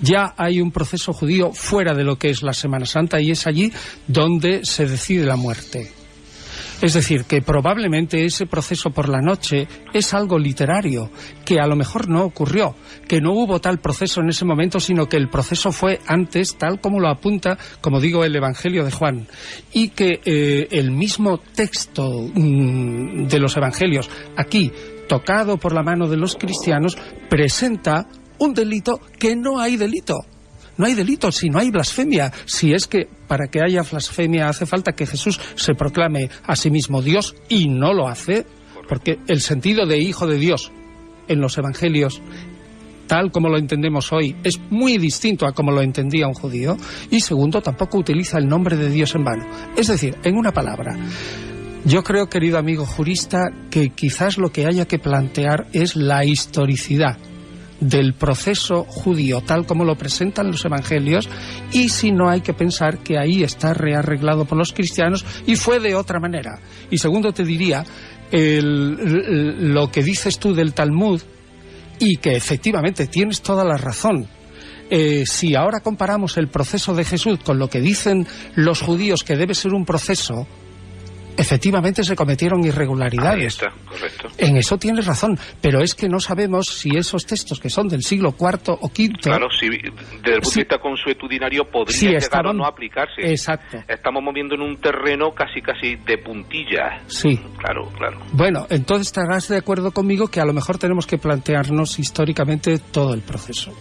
ya hay un proceso judío fuera de lo que es la Semana Santa, y es allí donde se decide la muerte. Es decir, que probablemente ese proceso por la noche es algo literario, que a lo mejor no ocurrió, que no hubo tal proceso en ese momento, sino que el proceso fue antes, tal como lo apunta, como digo, el Evangelio de Juan, y que el mismo texto de los Evangelios, aquí, tocado por la mano de los cristianos, presenta un delito que no hay delito. No hay delito si no hay blasfemia, si es que para que haya blasfemia hace falta que Jesús se proclame a sí mismo Dios, y no lo hace, porque el sentido de hijo de Dios en los evangelios, tal como lo entendemos hoy, es muy distinto a como lo entendía un judío, y segundo, tampoco utiliza el nombre de Dios en vano. Es decir, en una palabra, yo creo, querido amigo jurista, que quizás lo que haya que plantear es la historicidad del proceso judío tal como lo presentan los evangelios, y si no, hay que pensar que ahí está rearreglado por los cristianos y fue de otra manera. Y segundo, te diría lo que dices tú del Talmud, y que efectivamente tienes toda la razón. Si ahora comparamos el proceso de Jesús con lo que dicen los judíos que debe ser un proceso, efectivamente se cometieron irregularidades. Ahí está, correcto. En eso tienes razón, pero es que no sabemos si esos textos que son del siglo IV o V... Claro, si desde el punto de vista consuetudinario podría llegar a no aplicarse. Exacto. Estamos moviendo en un terreno casi de puntillas. Sí. Claro. Bueno, entonces estarás de acuerdo conmigo que a lo mejor tenemos que plantearnos históricamente todo el proceso.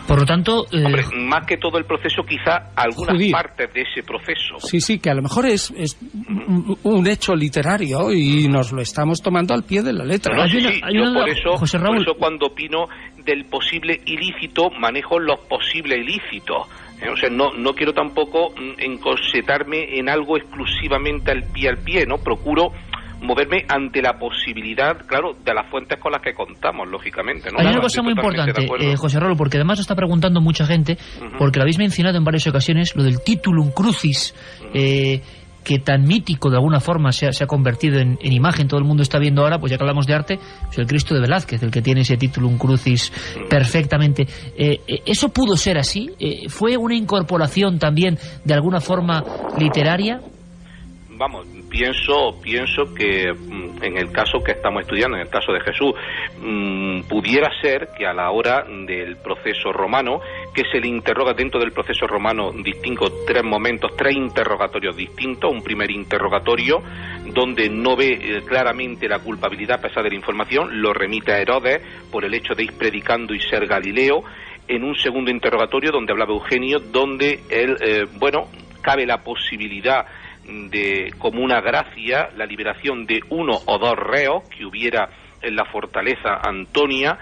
Por lo tanto... Hombre, más que todo el proceso, quizá algunas partes de ese proceso. Sí, que a lo mejor es un hecho literario y nos lo estamos tomando al pie de la letra. Por eso cuando opino del posible ilícito, manejo los posibles ilícitos. O sea, no quiero tampoco encorsetarme en algo exclusivamente al pie, ¿no? Procuro moverme ante la posibilidad, claro, de las fuentes con las que contamos, lógicamente, ¿no? Hay una cosa muy importante, José Raúl, porque además está preguntando mucha gente, porque lo habéis mencionado en varias ocasiones, lo del titulum crucis, que tan mítico de alguna forma se ha convertido en imagen. Todo el mundo está viendo ahora, pues ya que hablamos de arte, pues el Cristo de Velázquez, el que tiene ese titulum crucis perfectamente. ¿Eso pudo ser así? ¿Fue una incorporación también de alguna forma literaria? Vamos, pienso que en el caso que estamos estudiando, en el caso de Jesús, pudiera ser que a la hora del proceso romano, que se le interroga dentro del proceso romano, distingo 3 momentos, 3 interrogatorios distintos. Un primer interrogatorio donde no ve claramente la culpabilidad a pesar de la información, lo remite a Herodes por el hecho de ir predicando y ser Galileo. En un segundo interrogatorio donde hablaba Eugenio, donde él, cabe la posibilidad de, como una gracia, la liberación de 1 o 2 reos que hubiera en la fortaleza Antonia,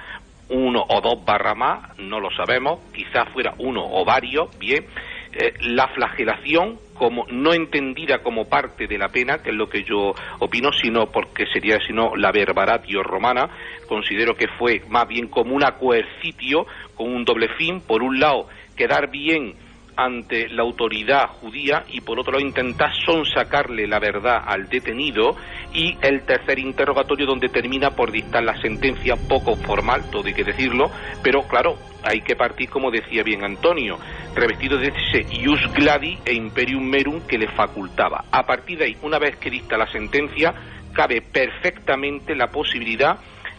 1 o 2 barra más, no lo sabemos, quizás fuera 1 o varios, bien. La flagelación, como no entendida como parte de la pena, que es lo que yo opino, sino porque sería la verbaratio romana. Considero que fue más bien como una coercitio con un doble fin: por un lado quedar bien ante la autoridad judía y por otro lado intentar sonsacarle la verdad al detenido, y el tercer interrogatorio donde termina por dictar la sentencia, poco formal, todo hay que decirlo, pero claro, hay que partir, como decía bien Antonio, revestido de ese ius gladi e imperium merum que le facultaba. A partir de ahí, una vez que dicta la sentencia, cabe perfectamente la posibilidad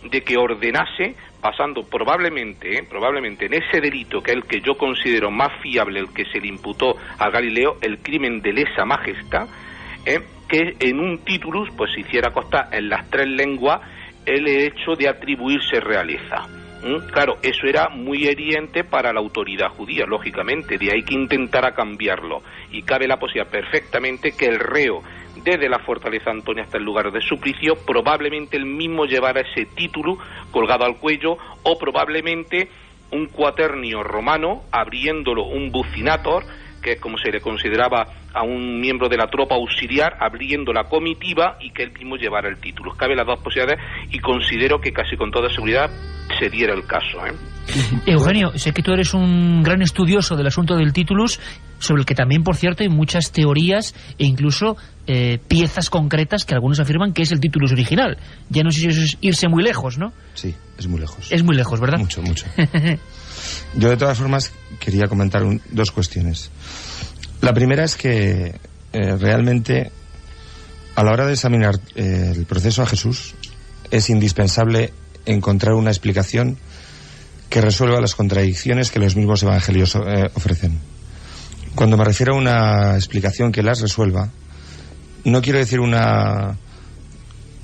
de que ordenase, pasando probablemente en ese delito, que es el que yo considero más fiable, el que se le imputó a Galileo, el crimen de lesa majestad, que en un titulus pues se hiciera constar en las 3 lenguas el hecho de atribuirse realeza. Claro, eso era muy hiriente para la autoridad judía, lógicamente, de ahí que intentara cambiarlo, y cabe la posibilidad perfectamente que el reo, desde la fortaleza Antonia hasta el lugar de suplicio, probablemente él mismo llevara ese título colgado al cuello, o probablemente un cuaternio romano, abriéndolo un bucinator, que es como se le consideraba a un miembro de la tropa auxiliar, abriendo la comitiva y que él mismo llevara el título. Cabe las 2 posibilidades y considero que casi con toda seguridad se diera el caso. Eugenio, sé que tú eres un gran estudioso del asunto del titulus, sobre el que también, por cierto, hay muchas teorías e incluso piezas concretas que algunos afirman que es el titulus original. Ya no sé si eso es irse muy lejos, ¿no? Sí, es muy lejos. Es muy lejos, ¿verdad? Mucho, mucho. Yo, de todas formas, quería comentar 2 cuestiones. La primera es que realmente, a la hora de examinar el proceso a Jesús, es indispensable encontrar una explicación que resuelva las contradicciones que los mismos evangelios ofrecen. Cuando me refiero a una explicación que las resuelva, no quiero decir una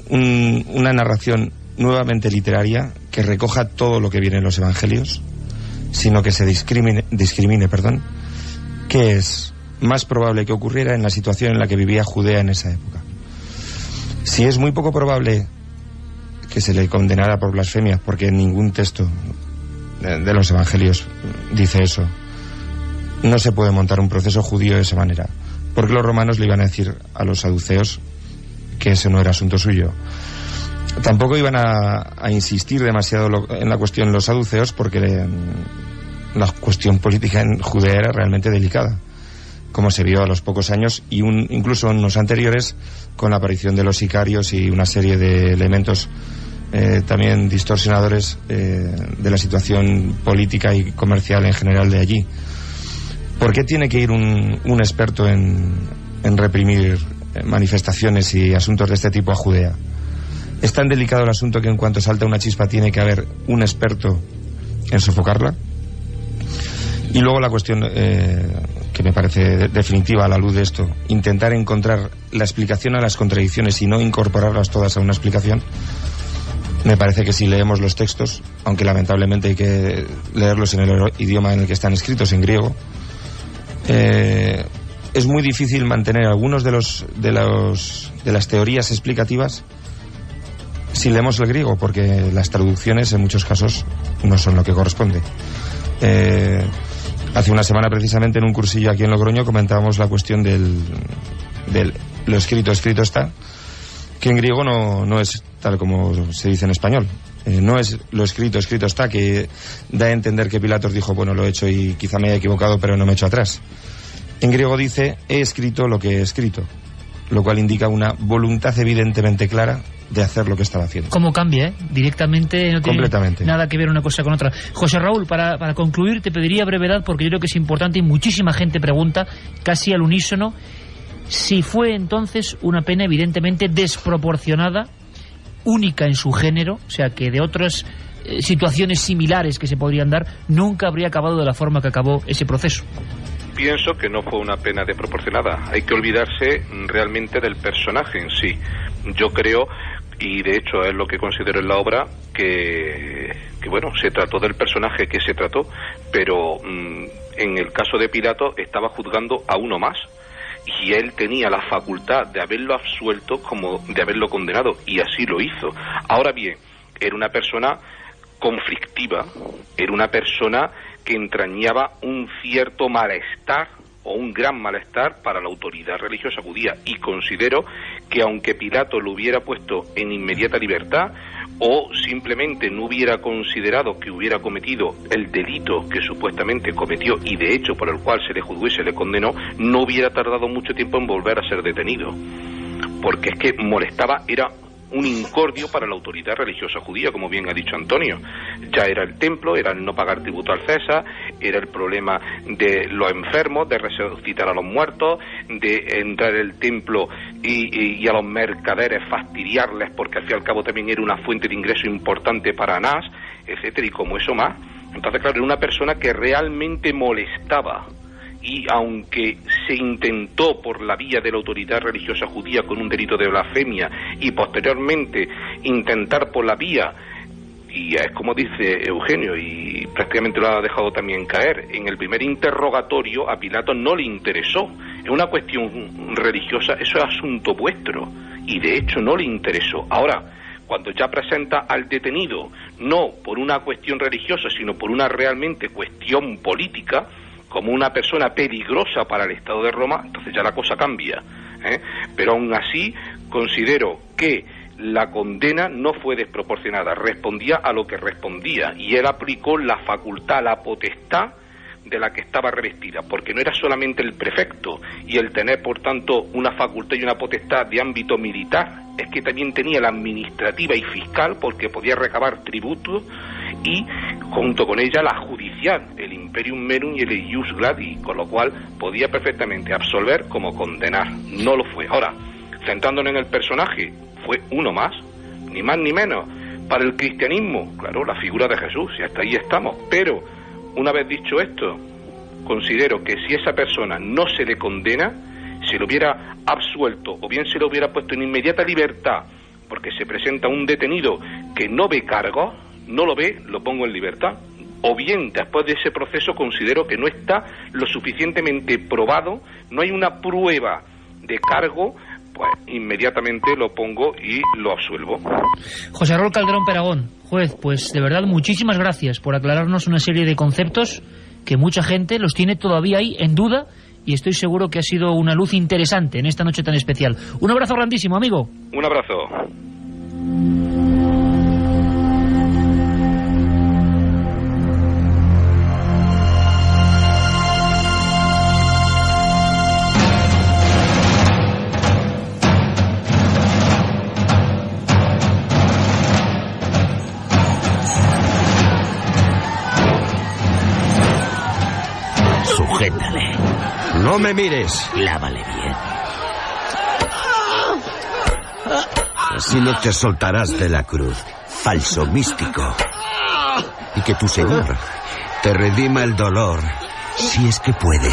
narración nuevamente literaria que recoja todo lo que viene en los evangelios, sino que se discrimine, qué es más probable que ocurriera en la situación en la que vivía Judea en esa época. Si es muy poco probable que se le condenara por blasfemia, porque ningún texto de los evangelios dice eso, no se puede montar un proceso judío de esa manera, porque los romanos le iban a decir a los saduceos que ese no era asunto suyo. Tampoco iban a insistir demasiado en la cuestión los saduceos, porque la cuestión política en Judea era realmente delicada, como se vio a los pocos años y incluso en los anteriores, con la aparición de los sicarios y una serie de elementos también distorsionadores de la situación política y comercial en general de allí. ¿Por qué tiene que ir un experto en reprimir manifestaciones y asuntos de este tipo a Judea? ¿Es tan delicado el asunto que en cuanto salta una chispa tiene que haber un experto en sofocarla? Y luego la cuestión que me parece definitiva a la luz de esto, intentar encontrar la explicación a las contradicciones y no incorporarlas todas a una explicación. Me parece que si leemos los textos, aunque lamentablemente hay que leerlos en el idioma en el que están escritos, en griego, es muy difícil mantener algunos de las teorías explicativas si leemos el griego, porque las traducciones en muchos casos no son lo que corresponde. Hace una semana, precisamente, en un cursillo aquí en Logroño, comentábamos la cuestión del lo escrito está, que en griego no es tal como se dice en español. No es lo escrito está, que da a entender que Pilatos dijo, bueno, lo he hecho y quizá me haya equivocado, pero no me echo atrás. En griego dice, he escrito lo que he escrito, lo cual indica una voluntad evidentemente clara de hacer lo que estaba haciendo. ¿Cómo cambia, Directamente no tiene nada que ver una cosa con otra. José Raúl, para concluir, te pediría brevedad, porque yo creo que es importante y muchísima gente pregunta, casi al unísono, si fue entonces una pena evidentemente desproporcionada, única en su género, o sea que de otras situaciones similares que se podrían dar, nunca habría acabado de la forma que acabó ese proceso. Pienso que no fue una pena desproporcionada. Hay que olvidarse realmente del personaje en sí. Yo creo, y de hecho es lo que considero en la obra, que bueno, se trató del personaje que se trató, pero en el caso de Pilato estaba juzgando a uno más, y él tenía la facultad de haberlo absuelto como de haberlo condenado, y así lo hizo. Ahora bien, era una persona conflictiva, era una persona que entrañaba un cierto malestar o un gran malestar para la autoridad religiosa judía, y considero que aunque Pilato lo hubiera puesto en inmediata libertad o simplemente no hubiera considerado que hubiera cometido el delito que supuestamente cometió y de hecho por el cual se le juzgó y se le condenó, no hubiera tardado mucho tiempo en volver a ser detenido, porque es que molestaba, era un incordio para la autoridad religiosa judía, como bien ha dicho Antonio. Ya era el templo, era el no pagar tributo al César, era el problema de los enfermos, de resucitar a los muertos, de entrar en el templo y a los mercaderes fastidiarles, porque al fin y al cabo también era una fuente de ingreso importante para Anás, etcétera, y como eso más. Entonces, claro, era una persona que realmente molestaba. Y aunque se intentó por la vía de la autoridad religiosa judía con un delito de blasfemia y posteriormente intentar por la vía, y es como dice Eugenio, y prácticamente lo ha dejado también caer, en el primer interrogatorio a Pilato no le interesó. Es una cuestión religiosa, eso es asunto vuestro, y de hecho no le interesó. Ahora, cuando ya presenta al detenido, no por una cuestión religiosa, sino por una realmente cuestión política, como una persona peligrosa para el Estado de Roma, entonces ya la cosa cambia, Pero aún así considero que la condena no fue desproporcionada, respondía a lo que respondía, y él aplicó la facultad, la potestad de la que estaba revestida, porque no era solamente el prefecto y el tener por tanto una facultad y una potestad de ámbito militar, es que también tenía la administrativa y fiscal, porque podía recabar tributos, y junto con ella la judicial, el imperium merum y el ius gladi, con lo cual podía perfectamente absolver como condenar. No lo fue. Ahora, centrándonos en el personaje, fue uno más, ni más ni menos. Para el cristianismo, claro, la figura de Jesús, y hasta ahí estamos, pero una vez dicho esto, considero que si esa persona no se le condena, se lo hubiera absuelto o bien se lo hubiera puesto en inmediata libertad, porque se presenta un detenido que no ve cargos, no lo ve, lo pongo en libertad, o bien después de ese proceso considero que no está lo suficientemente probado, no hay una prueba de cargo, pues inmediatamente lo pongo y lo absuelvo. José Raúl Calderón Peragón, juez, pues de verdad muchísimas gracias por aclararnos una serie de conceptos que mucha gente los tiene todavía ahí en duda, y estoy seguro que ha sido una luz interesante en esta noche tan especial. Un abrazo grandísimo, amigo. Un abrazo. Sujétale. No me mires. Lávale bien. Así no te soltarás de la cruz, falso místico. Y que tu Señor te redima el dolor, si es que puede.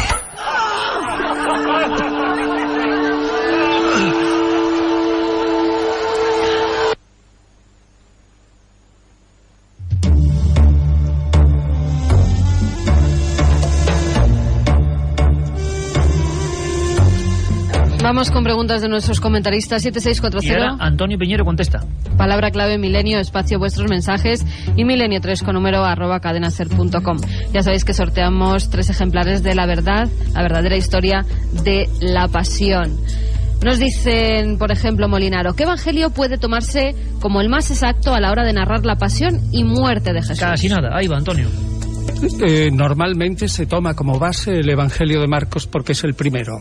Vamos con preguntas de nuestros comentaristas. 7640. Y ahora Antonio Piñero contesta. Palabra clave milenio, espacio vuestros mensajes, y milenio3 con número @cadenaser.com. Ya sabéis que sorteamos 3 ejemplares de La Verdad, la verdadera historia de la Pasión. Nos dicen, por ejemplo, Molinaro, ¿qué evangelio puede tomarse como el más exacto a la hora de narrar la pasión y muerte de Jesús? Casi nada. Ahí va, Antonio. Normalmente se toma como base el Evangelio de Marcos porque es el primero.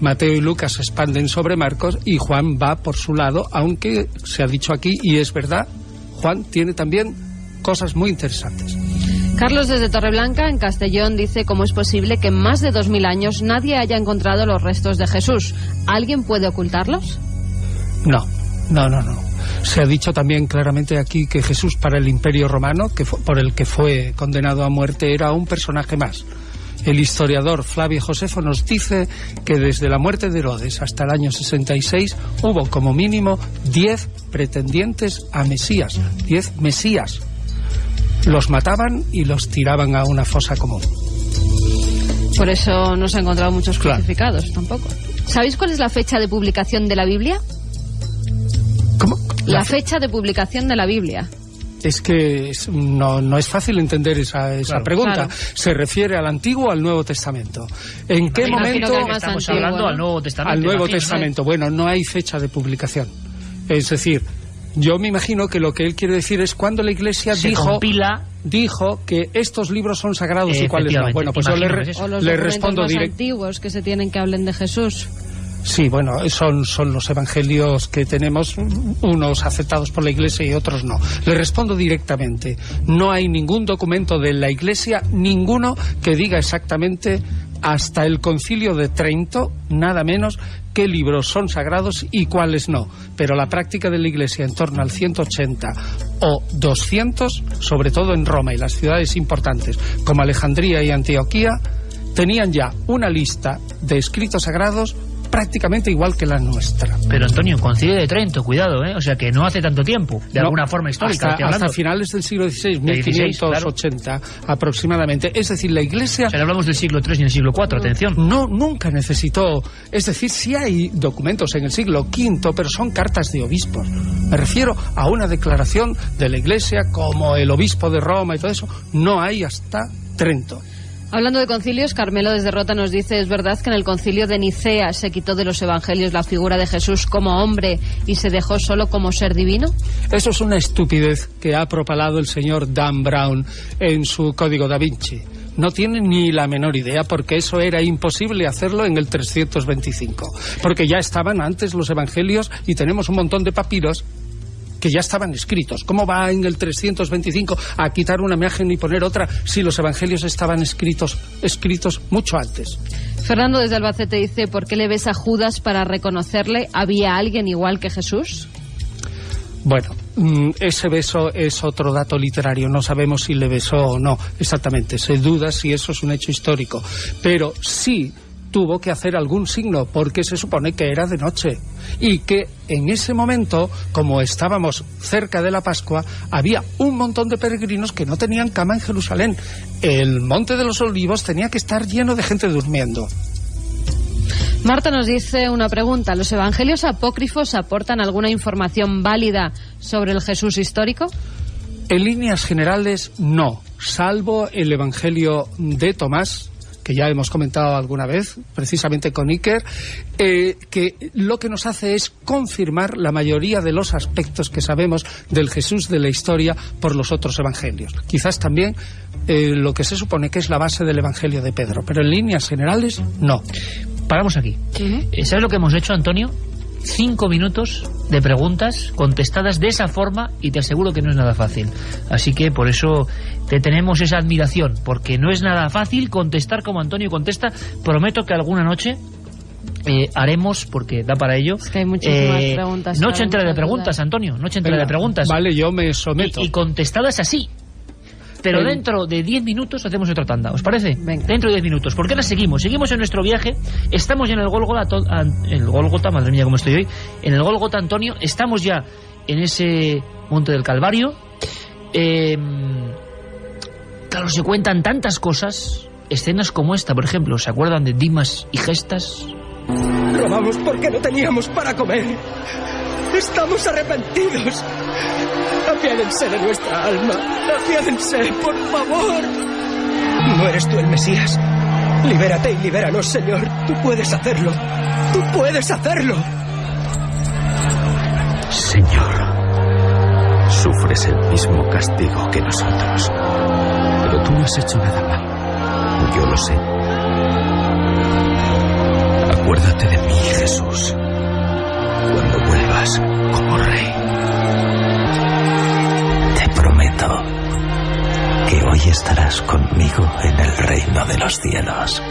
Mateo y Lucas se expanden sobre Marcos y Juan va por su lado, aunque se ha dicho aquí, y es verdad, Juan tiene también cosas muy interesantes. Carlos desde Torreblanca, en Castellón, dice cómo es posible que en más de 2000 años nadie haya encontrado los restos de Jesús. ¿Alguien puede ocultarlos? No. Se ha dicho también claramente aquí que Jesús para el Imperio Romano, por el que fue condenado a muerte, era un personaje más. El historiador Flavio Josefo nos dice que desde la muerte de Herodes hasta el año 66 hubo como mínimo 10 pretendientes a Mesías, 10 Mesías. Los mataban y los tiraban a una fosa común. Por eso no se han encontrado muchos crucificados tampoco. ¿Sabéis cuál es la fecha de publicación de la Biblia? ¿Cómo? La fecha de publicación de la Biblia. Es que no es fácil entender esa pregunta. Claro. Se refiere al Antiguo o al Nuevo Testamento. ¿En qué momento? Estamos hablando al Nuevo Testamento. Al Nuevo Testamento. Bueno, no hay fecha de publicación. Es decir, yo me imagino que lo que él quiere decir es cuando la Iglesia dijo que estos libros son sagrados y cuáles no. Bueno, pues yo le respondo más directo. Antiguos que se tienen que hablen de Jesús. Sí, bueno, son los evangelios que tenemos, unos aceptados por la Iglesia y otros no. Le respondo directamente. No hay ningún documento de la Iglesia, ninguno, que diga exactamente hasta el Concilio de Trento, nada menos, qué libros son sagrados y cuáles no. Pero la práctica de la Iglesia en torno al 180 o 200, sobre todo en Roma y las ciudades importantes como Alejandría y Antioquía, tenían ya una lista de escritos sagrados prácticamente igual que la nuestra. Pero Antonio, Concilio de Trento, cuidado, o sea que no hace tanto tiempo, de alguna forma histórica. Hasta finales del siglo XVI, 1580 aproximadamente. Es decir, la Iglesia... O sea, no hablamos del siglo III ni del siglo IV, atención. No, nunca necesitó... Es decir, sí hay documentos en el siglo V, pero son cartas de obispos. Me refiero a una declaración de la Iglesia como el obispo de Roma y todo eso. No hay hasta Trento. Hablando de concilios, Carmelo desde Rota nos dice: ¿es verdad que en el concilio de Nicea se quitó de los evangelios la figura de Jesús como hombre y se dejó solo como ser divino? Eso es una estupidez que ha propalado el señor Dan Brown en su Código da Vinci. No tiene ni la menor idea, porque eso era imposible hacerlo en el 325, porque ya estaban antes los evangelios y tenemos un montón de papiros que ya estaban escritos. ¿Cómo va en el 325 a quitar una imagen y poner otra si los evangelios estaban escritos mucho antes? Fernando desde Albacete dice: ¿por qué le ves a Judas para reconocerle? ¿Había alguien igual que Jesús? Bueno, ese beso es otro dato literario. No sabemos si le besó o no exactamente. Se duda si eso es un hecho histórico. Pero sí tuvo que hacer algún signo, porque se supone que era de noche y que en ese momento, como estábamos cerca de la Pascua, había un montón de peregrinos que no tenían cama en Jerusalén. El Monte de los Olivos tenía que estar lleno de gente durmiendo. Marta nos dice una pregunta: ¿los evangelios apócrifos aportan alguna información válida sobre el Jesús histórico? En líneas generales, no, salvo el evangelio de Tomás, que ya hemos comentado alguna vez, precisamente con Iker, que lo que nos hace es confirmar la mayoría de los aspectos que sabemos del Jesús de la historia por los otros evangelios. Quizás también lo que se supone que es la base del evangelio de Pedro, pero en líneas generales, no. Paramos aquí. ¿Sabes lo que hemos hecho, Antonio? 5 minutos de preguntas contestadas de esa forma, y te aseguro que no es nada fácil. Así que por eso te tenemos esa admiración, porque no es nada fácil contestar como Antonio contesta. Prometo que alguna noche haremos, porque da para ello, es que hay muchísimas preguntas, noche entera de preguntas, Antonio, noche entera de preguntas. Vale, yo me someto. Y contestadas así. Pero dentro de 10 minutos hacemos otra tanda, ¿os parece? Venga. Dentro de 10 minutos. ¿Por qué ahora seguimos? Seguimos en nuestro viaje. Estamos ya en el Gólgota, madre mía, cómo estoy hoy. En el Gólgota, Antonio. Estamos ya en ese monte del Calvario. Claro, se cuentan tantas cosas. Escenas como esta, por ejemplo. ¿Se acuerdan de Dimas y Gestas? Robamos porque no teníamos para comer. Estamos arrepentidos. Apiádense de nuestra alma. Apiádense, por favor. No eres tú el Mesías. Libérate y libéranos, Señor. Tú puedes hacerlo. Tú puedes hacerlo. Señor, sufres el mismo castigo que nosotros. Pero tú no has hecho nada mal. Yo lo sé. Acuérdate de mí, Jesús, cuando vuelvas como rey. Te prometo que hoy estarás conmigo en el reino de los cielos.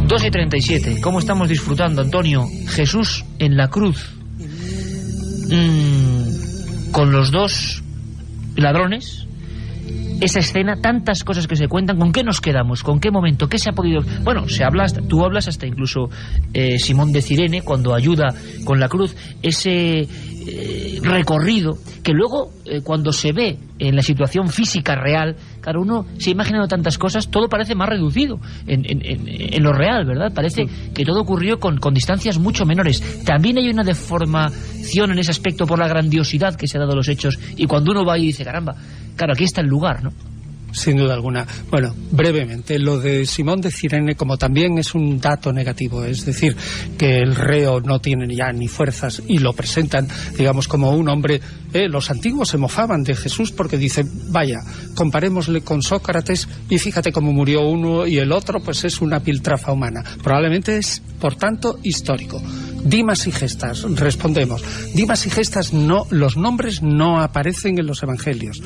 Dos y 37. ¿Cómo estamos disfrutando, Antonio? Jesús en la cruz. Con los dos ladrones. Esa escena, tantas cosas que se cuentan. ¿Con qué nos quedamos? ¿Con qué momento? ¿Qué se ha podido...? Bueno, tú hablas hasta incluso Simón de Cirene, cuando ayuda con la cruz, ese recorrido, que luego, cuando se ve en la situación física real, claro, uno se ha imaginado tantas cosas, todo parece más reducido en lo real, ¿verdad? Parece que todo ocurrió con distancias mucho menores. También hay una deformación en ese aspecto por la grandiosidad que se ha dado a los hechos, y cuando uno va y dice, caramba, claro, aquí está el lugar, ¿no? Sin duda alguna. Bueno, brevemente, lo de Simón de Cirene como también es un dato negativo, es decir, que el reo no tiene ya ni fuerzas y lo presentan, digamos, como un hombre. Los antiguos se mofaban de Jesús porque dicen, vaya, comparémosle con Sócrates y fíjate cómo murió uno y el otro, pues es una piltrafa humana. Probablemente es, por tanto, histórico. Dimas y Gestas, respondemos. Dimas y Gestas, no, los nombres no aparecen en los evangelios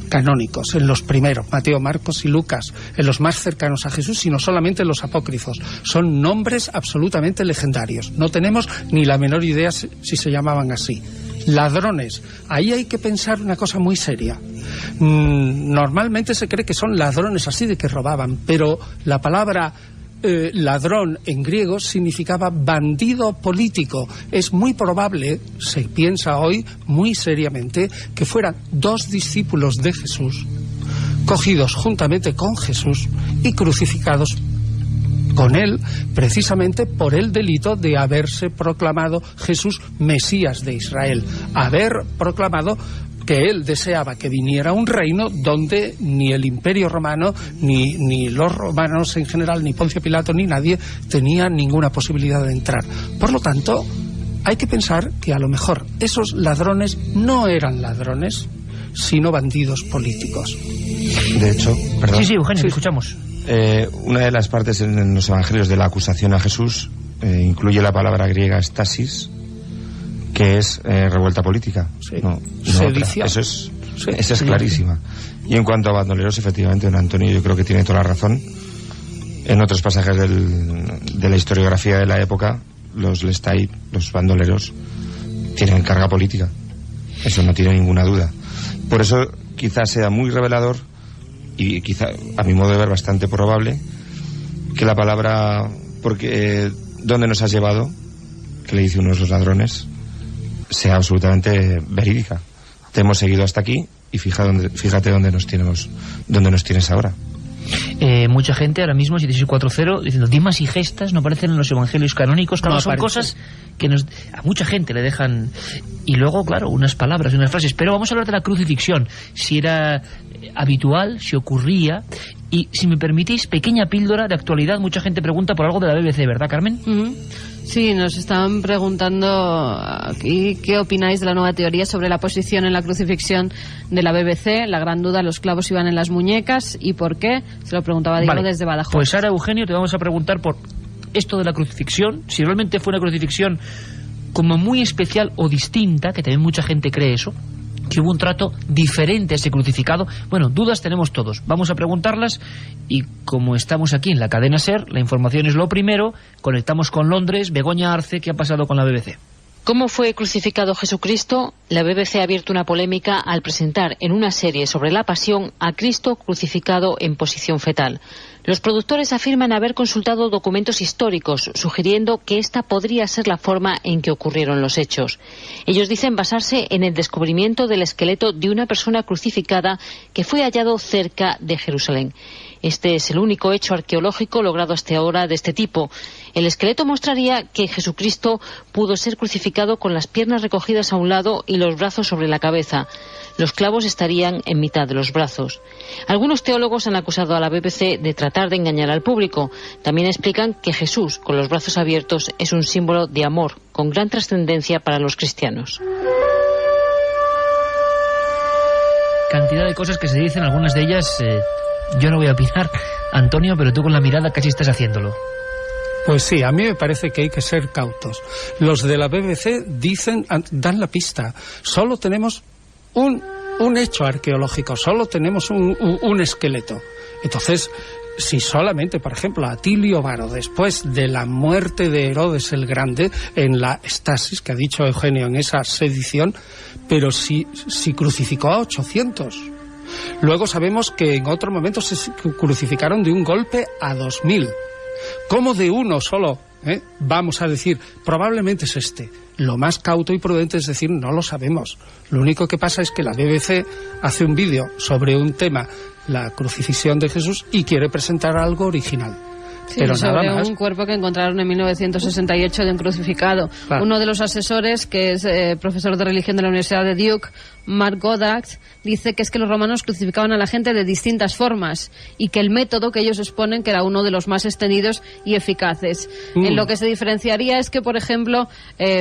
canónicos, en los primeros, Mateo, Marcos y Lucas, en los más cercanos a Jesús, sino solamente en los apócrifos. Son nombres absolutamente legendarios. No tenemos ni la menor idea si se llamaban así. Ladrones. Ahí hay que pensar una cosa muy seria. Normalmente se cree que son ladrones así de que robaban, pero la palabra ladrón en griego significaba bandido político. Es muy probable, se piensa hoy muy seriamente, que fueran dos discípulos de Jesús cogidos juntamente con Jesús y crucificados con él, precisamente por el delito de haberse proclamado Jesús Mesías de Israel, haber proclamado que él deseaba que viniera un reino donde ni el Imperio Romano, ni los romanos en general, ni Poncio Pilato, ni nadie tenía ninguna posibilidad de entrar. Por lo tanto, hay que pensar que a lo mejor esos ladrones no eran ladrones, sino bandidos políticos. De hecho, perdón. Sí, Eugenio, escuchamos. Una de las partes en los evangelios de la acusación a Jesús incluye la palabra griega estasis, que es revuelta política. Sí. No sedición. Esa es clarísima. Y en cuanto a bandoleros, efectivamente, don Antonio, yo creo que tiene toda la razón. En otros pasajes de la historiografía de la época, los lestai, los bandoleros, tienen carga política. Eso no tiene ninguna duda. Por eso quizás sea muy revelador, y quizá, a mi modo de ver, bastante probable, que la palabra, porque ¿dónde nos has llevado?, que le dice uno de los ladrones, sea absolutamente verídica. Te hemos seguido hasta aquí y fíjate dónde nos tienes ahora. Mucha gente ahora mismo, 7640, diciendo Dimas y Gestas no aparecen en los evangelios canónicos. Claro, no son cosas que a mucha gente le dejan. Y luego, claro, unas palabras, unas frases. Pero vamos a hablar de la crucifixión, si era habitual, si ocurría. Y si me permitís, pequeña píldora de actualidad. Mucha gente pregunta por algo de la BBC, ¿verdad, Carmen? Sí, nos estaban preguntando aquí qué opináis de la nueva teoría sobre la posición en la crucifixión de la BBC. La gran duda, los clavos iban en las muñecas y por qué. Se lo preguntaba Diego desde Badajoz. Pues ahora, Eugenio, te vamos a preguntar por esto de la crucifixión, si realmente fue una crucifixión como muy especial o distinta, que también mucha gente cree eso, que hubo un trato diferente a ese crucificado. Bueno, dudas tenemos todos. Vamos a preguntarlas y como estamos aquí en la cadena SER, la información es lo primero. Conectamos con Londres. Begoña Arce, ¿qué ha pasado con la BBC? ¿Cómo fue crucificado Jesucristo? La BBC ha abierto una polémica al presentar en una serie sobre la pasión a Cristo crucificado en posición fetal. Los productores afirman haber consultado documentos históricos, sugiriendo que esta podría ser la forma en que ocurrieron los hechos. Ellos dicen basarse en el descubrimiento del esqueleto de una persona crucificada que fue hallado cerca de Jerusalén. Este es el único hecho arqueológico logrado hasta ahora de este tipo. El esqueleto mostraría que Jesucristo pudo ser crucificado con las piernas recogidas a un lado y los brazos sobre la cabeza. Los clavos estarían en mitad de los brazos. Algunos teólogos han acusado a la BBC de tratar de engañar al público. También explican que Jesús, con los brazos abiertos, es un símbolo de amor, con gran trascendencia para los cristianos. Cantidad de cosas que se dicen, algunas de ellas yo no voy a opinar, Antonio, pero tú con la mirada casi estás haciéndolo. Pues sí, a mí me parece que hay que ser cautos. Los de la BBC dan la pista. Solo tenemos un hecho arqueológico, solo tenemos un esqueleto. Entonces, si solamente, por ejemplo, Atilio Varo, después de la muerte de Herodes el Grande, en la estasis que ha dicho Eugenio en esa sedición, pero si crucificó a 800. Luego sabemos que en otro momento se crucificaron de un golpe a 2000. ¿Cómo de uno solo? Vamos a decir, probablemente es este. Lo más cauto y prudente es decir, no lo sabemos. Lo único que pasa es que la BBC hace un vídeo sobre un tema, la crucifixión de Jesús, y quiere presentar algo original. Sí, pero sobre nada más. un cuerpo que encontraron en 1968 de un crucificado. Claro. Uno de los asesores, que es profesor de religión de la Universidad de Duke, Mark Goddard, dice que es que los romanos crucificaban a la gente de distintas formas y que el método que ellos exponen que era uno de los más extendidos y eficaces. En lo que se diferenciaría es que, por ejemplo,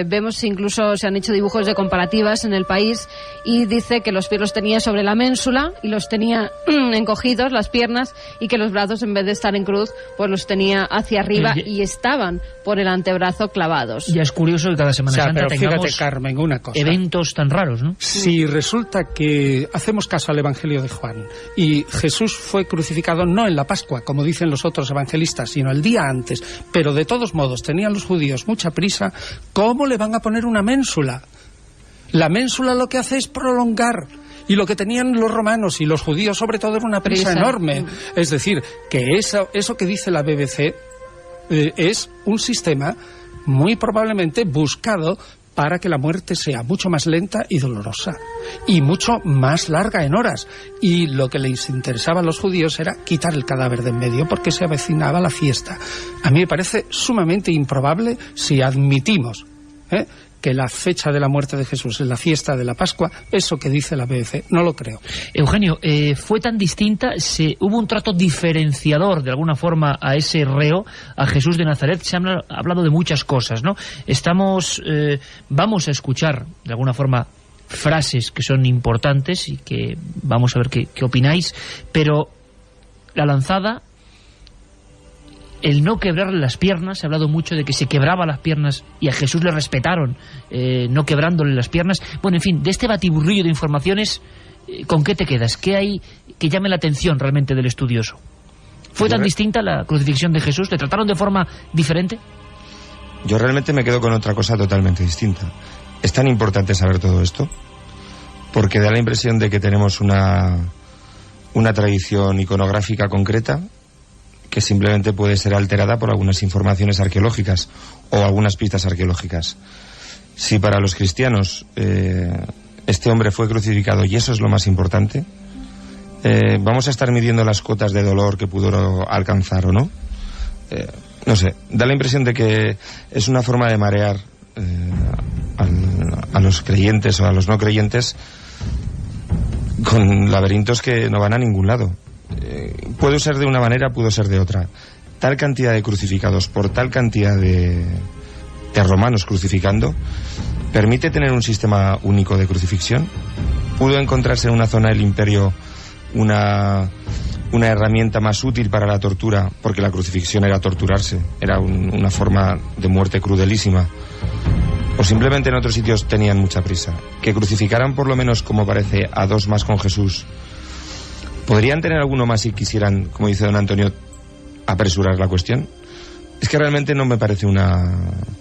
vemos incluso se han hecho dibujos de comparativas en el país y dice que los pies los tenía sobre la ménsula y los tenía encogidos, las piernas, y que los brazos, en vez de estar en cruz, pues los tenía hacia arriba y estaban por el antebrazo clavados. Ya es curioso que cada Semana Santa pero tengamos fíjate, Carmen, una cosa. Eventos tan raros, ¿no? Si resulta que hacemos caso al Evangelio de Juan y Jesús fue crucificado no en la Pascua, como dicen los otros evangelistas, sino el día antes, pero de todos modos tenían los judíos mucha prisa, ¿cómo le van a poner una ménsula? La ménsula lo que hace es prolongar. Y lo que tenían los romanos y los judíos, sobre todo, era una prisa enorme. Es decir, que eso que dice la BBC es un sistema muy probablemente buscado para que la muerte sea mucho más lenta y dolorosa y mucho más larga en horas. Y lo que les interesaba a los judíos era quitar el cadáver de en medio porque se avecinaba la fiesta. A mí me parece sumamente improbable si admitimos que la fecha de la muerte de Jesús es la fiesta de la Pascua, eso que dice la BBC, no lo creo. Eugenio, fue tan distinta, hubo un trato diferenciador de alguna forma a ese reo, a Jesús de Nazaret. Se ha hablado de muchas cosas, ¿no? Vamos a escuchar de alguna forma frases que son importantes y que vamos a ver qué opináis, pero la lanzada, el no quebrarle las piernas, se ha hablado mucho de que se quebraba las piernas y a Jesús le respetaron no quebrándole las piernas. Bueno, en fin, de este batiburrillo de informaciones, ¿con qué te quedas? ¿Qué hay que llame la atención realmente del estudioso? ¿Fue tan distinta la crucifixión de Jesús? ¿Le trataron de forma diferente? Yo realmente me quedo con otra cosa totalmente distinta. Es tan importante saber todo esto porque da la impresión de que tenemos una tradición iconográfica concreta que simplemente puede ser alterada por algunas informaciones arqueológicas o algunas pistas arqueológicas. Si para los cristianos este hombre fue crucificado y eso es lo más importante, vamos a estar midiendo las cotas de dolor que pudo alcanzar o no. No sé, da la impresión de que es una forma de marear a los creyentes o a los no creyentes con laberintos que no van a ningún lado. Pudo ser de una manera, pudo ser de otra. Tal cantidad de crucificados por tal cantidad de romanos crucificando, ¿permite tener un sistema único de crucifixión? ¿Pudo encontrarse en una zona del imperio una herramienta más útil para la tortura? Porque la crucifixión era torturarse, era una forma de muerte crudelísima. O simplemente en otros sitios tenían mucha prisa. Que crucificaran por lo menos, como parece, a dos más con Jesús. ¿Podrían tener alguno más si quisieran, como dice don Antonio, apresurar la cuestión? Es que realmente no me parece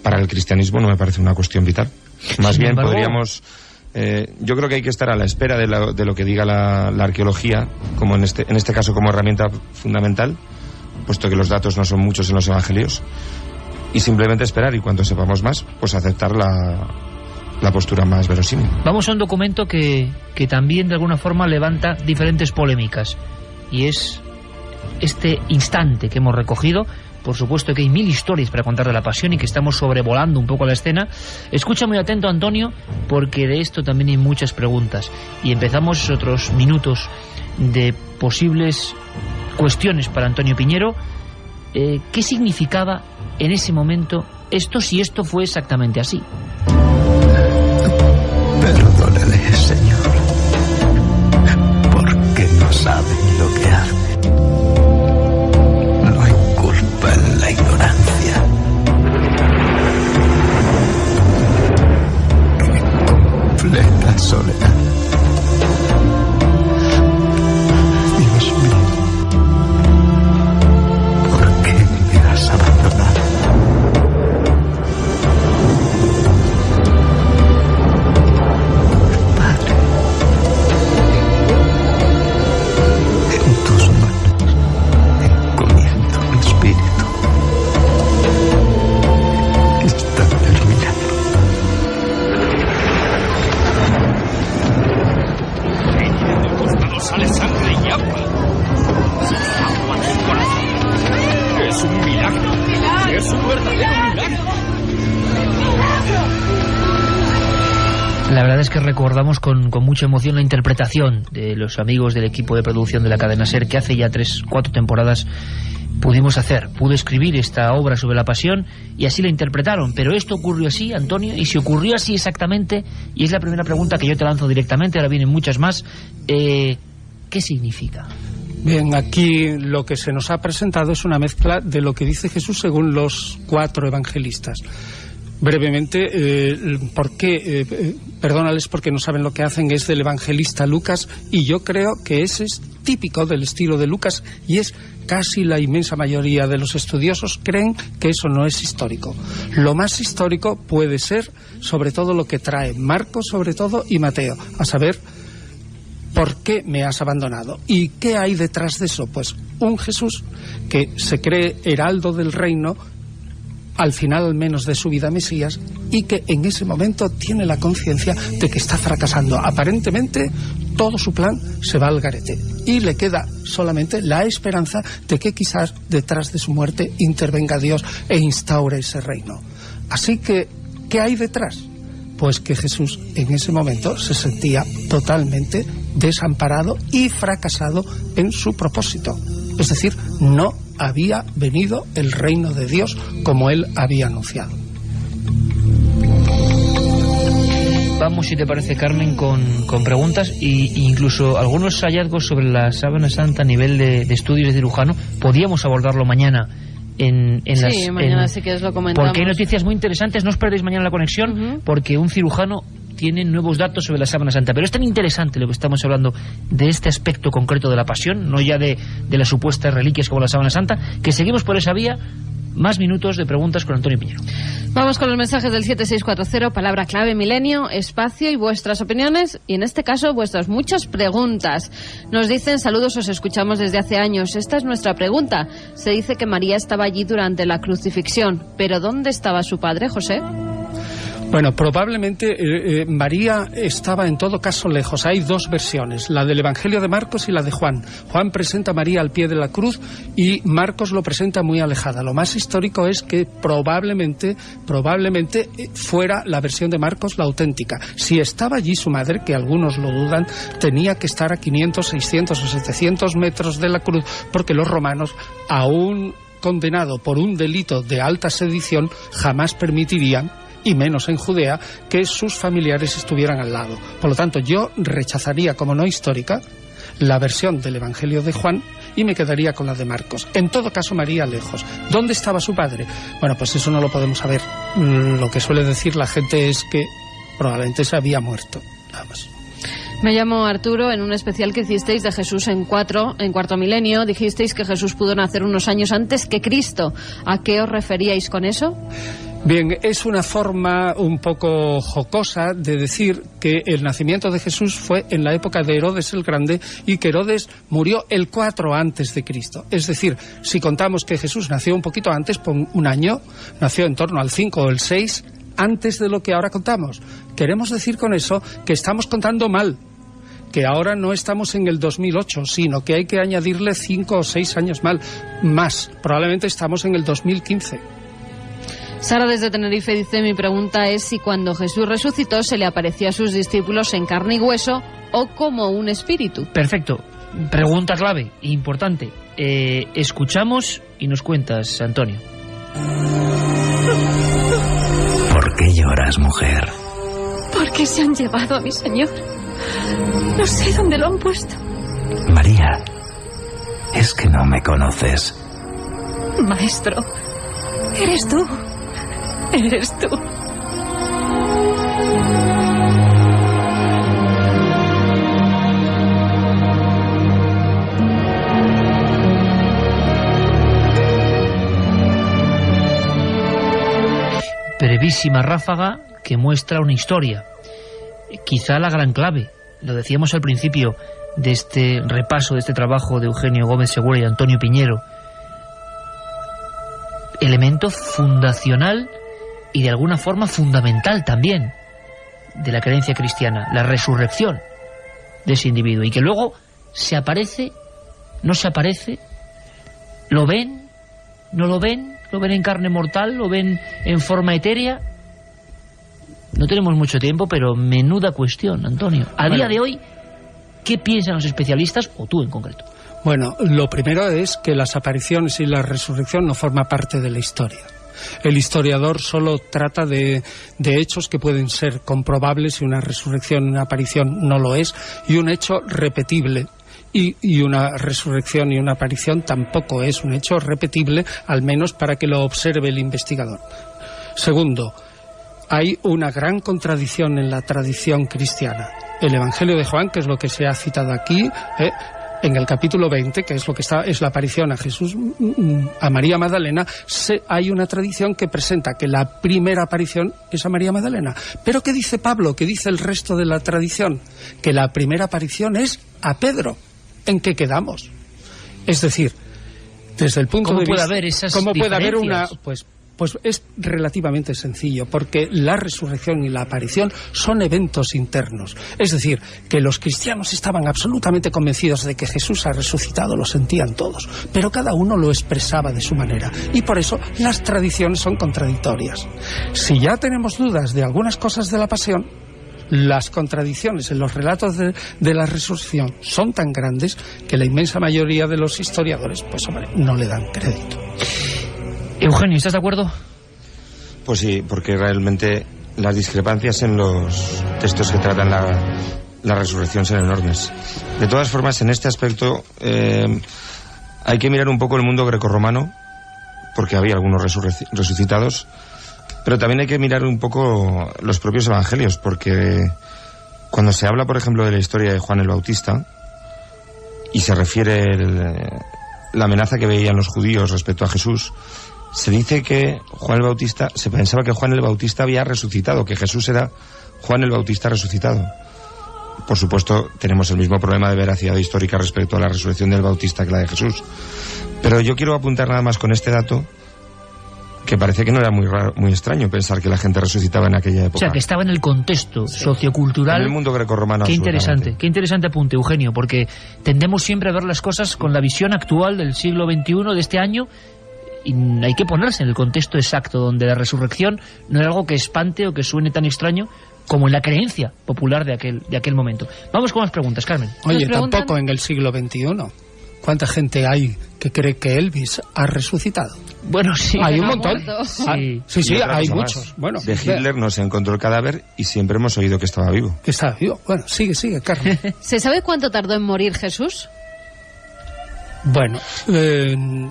para el cristianismo no me parece una cuestión vital. Más bien podríamos... yo creo que hay que estar a la espera de lo que diga la arqueología, como en este caso como herramienta fundamental, puesto que los datos no son muchos en los evangelios, y simplemente esperar, y cuando sepamos más, pues aceptar la postura más verosímil. Vamos a un documento que también de alguna forma levanta diferentes polémicas, y es este instante que hemos recogido. Por supuesto que hay 1000 historias para contar de la pasión y que estamos sobrevolando un poco la escena. Escucha muy atento, Antonio, porque de esto también hay muchas preguntas, y empezamos otros minutos de posibles cuestiones para Antonio Piñero. ¿Qué significaba en ese momento esto, si esto fue exactamente así? Perdónale, Señor, porque no saben lo que hacen. No hay culpa en la ignorancia. soledad. Dios mío, ¿por qué me has abandonado? Padre, en tus manos encomiendo mi espíritu. Está terminado. Del costado sale sangre y agua. Agua del corazón. Es un milagro. Es un verdadero milagro. La verdad es que recordamos con mucha emoción la interpretación de los amigos del equipo de producción de la cadena SER, que hace ya 3-4 temporadas pude escribir esta obra sobre la pasión, y así la interpretaron. Pero esto ocurrió así, Antonio, y si ocurrió así exactamente, y es la primera pregunta que yo te lanzo directamente, ahora vienen muchas más, ¿qué significa? Bien, aquí lo que se nos ha presentado es una mezcla de lo que dice Jesús según los 4 evangelistas. Brevemente, perdónales porque no saben lo que hacen, es del evangelista Lucas, y yo creo que ese es típico del estilo de Lucas, y es casi la inmensa mayoría de los estudiosos creen que eso no es histórico. Lo más histórico puede ser sobre todo lo que trae Marcos, sobre todo, y Mateo, a saber, ¿por qué me has abandonado? ¿Y qué hay detrás de eso? Pues un Jesús que se cree heraldo del reino, al final al menos de su vida Mesías, y que en ese momento tiene la conciencia de que está fracasando. Aparentemente todo su plan se va al garete y le queda solamente la esperanza de que quizás detrás de su muerte intervenga Dios e instaure ese reino. Así que, ¿qué hay detrás? Pues que Jesús en ese momento se sentía totalmente desamparado y fracasado en su propósito. Es decir, no había venido el reino de Dios como él había anunciado. Vamos, si te parece, Carmen, con preguntas e incluso algunos hallazgos sobre la sábana santa a nivel de estudios de cirujano. Podíamos abordarlo mañana mañana sí que os lo comentamos. Porque hay noticias muy interesantes. No os perdéis mañana la conexión, porque un cirujano tiene nuevos datos sobre la sábana santa. Pero es tan interesante lo que estamos hablando de este aspecto concreto de la pasión, no ya de las supuestas reliquias como la sábana santa, que seguimos por esa vía. Más minutos de preguntas con Antonio Piñero. Vamos con los mensajes del 7640, palabra clave milenio, espacio y vuestras opiniones, y en este caso vuestras muchas preguntas. Nos dicen: saludos, os escuchamos desde hace años. Esta es nuestra pregunta. Se dice que María estaba allí durante la crucifixión, pero ¿dónde estaba su padre, José? Bueno, probablemente María estaba en todo caso lejos. Hay 2 versiones, la del Evangelio de Marcos y la de Juan. Juan presenta a María al pie de la cruz y Marcos lo presenta muy alejada. Lo más histórico es que probablemente fuera la versión de Marcos la auténtica. Si estaba allí su madre, que algunos lo dudan, tenía que estar a 500, 600 o 700 metros de la cruz, porque los romanos, aún condenado por un delito de alta sedición, jamás permitirían, y menos en Judea, que sus familiares estuvieran al lado. Por lo tanto, yo rechazaría como no histórica la versión del Evangelio de Juan y me quedaría con la de Marcos. En todo caso, María lejos. ¿Dónde estaba su padre? Bueno, pues eso no lo podemos saber. Lo que suele decir la gente es que probablemente se había muerto. Nada más. Me llamo Arturo. En un especial que hicisteis de Jesús en cuarto milenio, dijisteis que Jesús pudo nacer unos años antes que Cristo. ¿A qué os referíais con eso? Bien, es una forma un poco jocosa de decir que el nacimiento de Jesús fue en la época de Herodes el Grande y que Herodes murió el 4 antes de Cristo. Es decir, si contamos que Jesús nació un poquito antes, por un año, nació en torno al 5 o el 6 antes de lo que ahora contamos. Queremos decir con eso que estamos contando mal, que ahora no estamos en el 2008, sino que hay que añadirle 5 o 6 años más. Probablemente estamos en el 2015. Sara desde Tenerife dice: mi pregunta es si cuando Jesús resucitó se le apareció a sus discípulos en carne y hueso o como un espíritu. Perfecto. Pregunta clave, importante. Escuchamos y nos cuentas, Antonio. ¿Por qué lloras, mujer? Porque se han llevado a mi Señor. No sé dónde lo han puesto. María, es que no me conoces. Maestro, eres tú. Eres tú. brevísima ráfaga que muestra una historia. Quizá la gran clave, lo decíamos al principio de este repaso, de este trabajo de Eugenio Gómez Segura y Antonio Piñero, elemento fundacional y de alguna forma fundamental también de la creencia cristiana, la resurrección de ese individuo, y que luego se aparece, no se aparece, lo ven, no lo ven, lo ven en carne mortal, lo ven en forma etérea. No tenemos mucho tiempo, pero menuda cuestión, Antonio. A día de hoy, ¿qué piensan los especialistas, o tú en concreto? Bueno, lo primero es que las apariciones y la resurrección no forman parte de la historia. El historiador solo trata de hechos que pueden ser comprobables, y una resurrección y una aparición no lo es, y un hecho repetible. Y una resurrección y una aparición tampoco es un hecho repetible, al menos para que lo observe el investigador. Segundo, hay una gran contradicción en la tradición cristiana. El Evangelio de Juan, que es lo que se ha citado aquí, en el capítulo 20, que es lo que es la aparición a Jesús, a María Magdalena, hay una tradición que presenta que la primera aparición es a María Magdalena. Pero ¿qué dice Pablo? ¿Qué dice el resto de la tradición? Que la primera aparición es a Pedro. ¿En qué quedamos? Es decir, desde el punto de vista... ¿Cómo puede haber una...? Pues es relativamente sencillo, porque la resurrección y la aparición son eventos internos. Es decir, que los cristianos estaban absolutamente convencidos de que Jesús ha resucitado, lo sentían todos, pero cada uno lo expresaba de su manera, y por eso las tradiciones son contradictorias. Si ya tenemos dudas de algunas cosas de la pasión, las contradicciones en los relatos de la resurrección son tan grandes que la inmensa mayoría de los historiadores, pues hombre, no le dan crédito. Eugenio, ¿estás de acuerdo? Pues sí, porque realmente las discrepancias en los textos que tratan la resurrección son enormes. De todas formas, en este aspecto hay que mirar un poco el mundo grecorromano, porque había algunos resucitados, pero también hay que mirar un poco los propios evangelios, porque cuando se habla, por ejemplo, de la historia de Juan el Bautista, y se refiere la amenaza que veían los judíos respecto a Jesús, se dice que se pensaba que Juan el Bautista había resucitado, que Jesús era Juan el Bautista resucitado. Por supuesto, tenemos el mismo problema de veracidad histórica respecto a la resurrección del Bautista que la de Jesús. Pero yo quiero apuntar nada más con este dato, que parece que no era muy extraño pensar que la gente resucitaba en aquella época. O sea, que estaba en el contexto sociocultural. En el mundo grecorromano. Qué interesante apunte, Eugenio, porque tendemos siempre a ver las cosas con la visión actual del siglo XXI, de este año, y hay que ponerse en el contexto exacto, donde la resurrección no era algo que espante o que suene tan extraño como en la creencia popular de aquel momento. Vamos con las preguntas, Carmen. Oye, tampoco en el siglo XXI. ¿Cuánta gente hay que cree que Elvis ha resucitado? Bueno, sí. Hay un montón. Sí, hay muchos. Bueno, de Hitler no se encontró el cadáver y siempre hemos oído que estaba vivo. Que estaba vivo. Bueno, sigue, Carmen. ¿Se sabe cuánto tardó en morir Jesús? Bueno,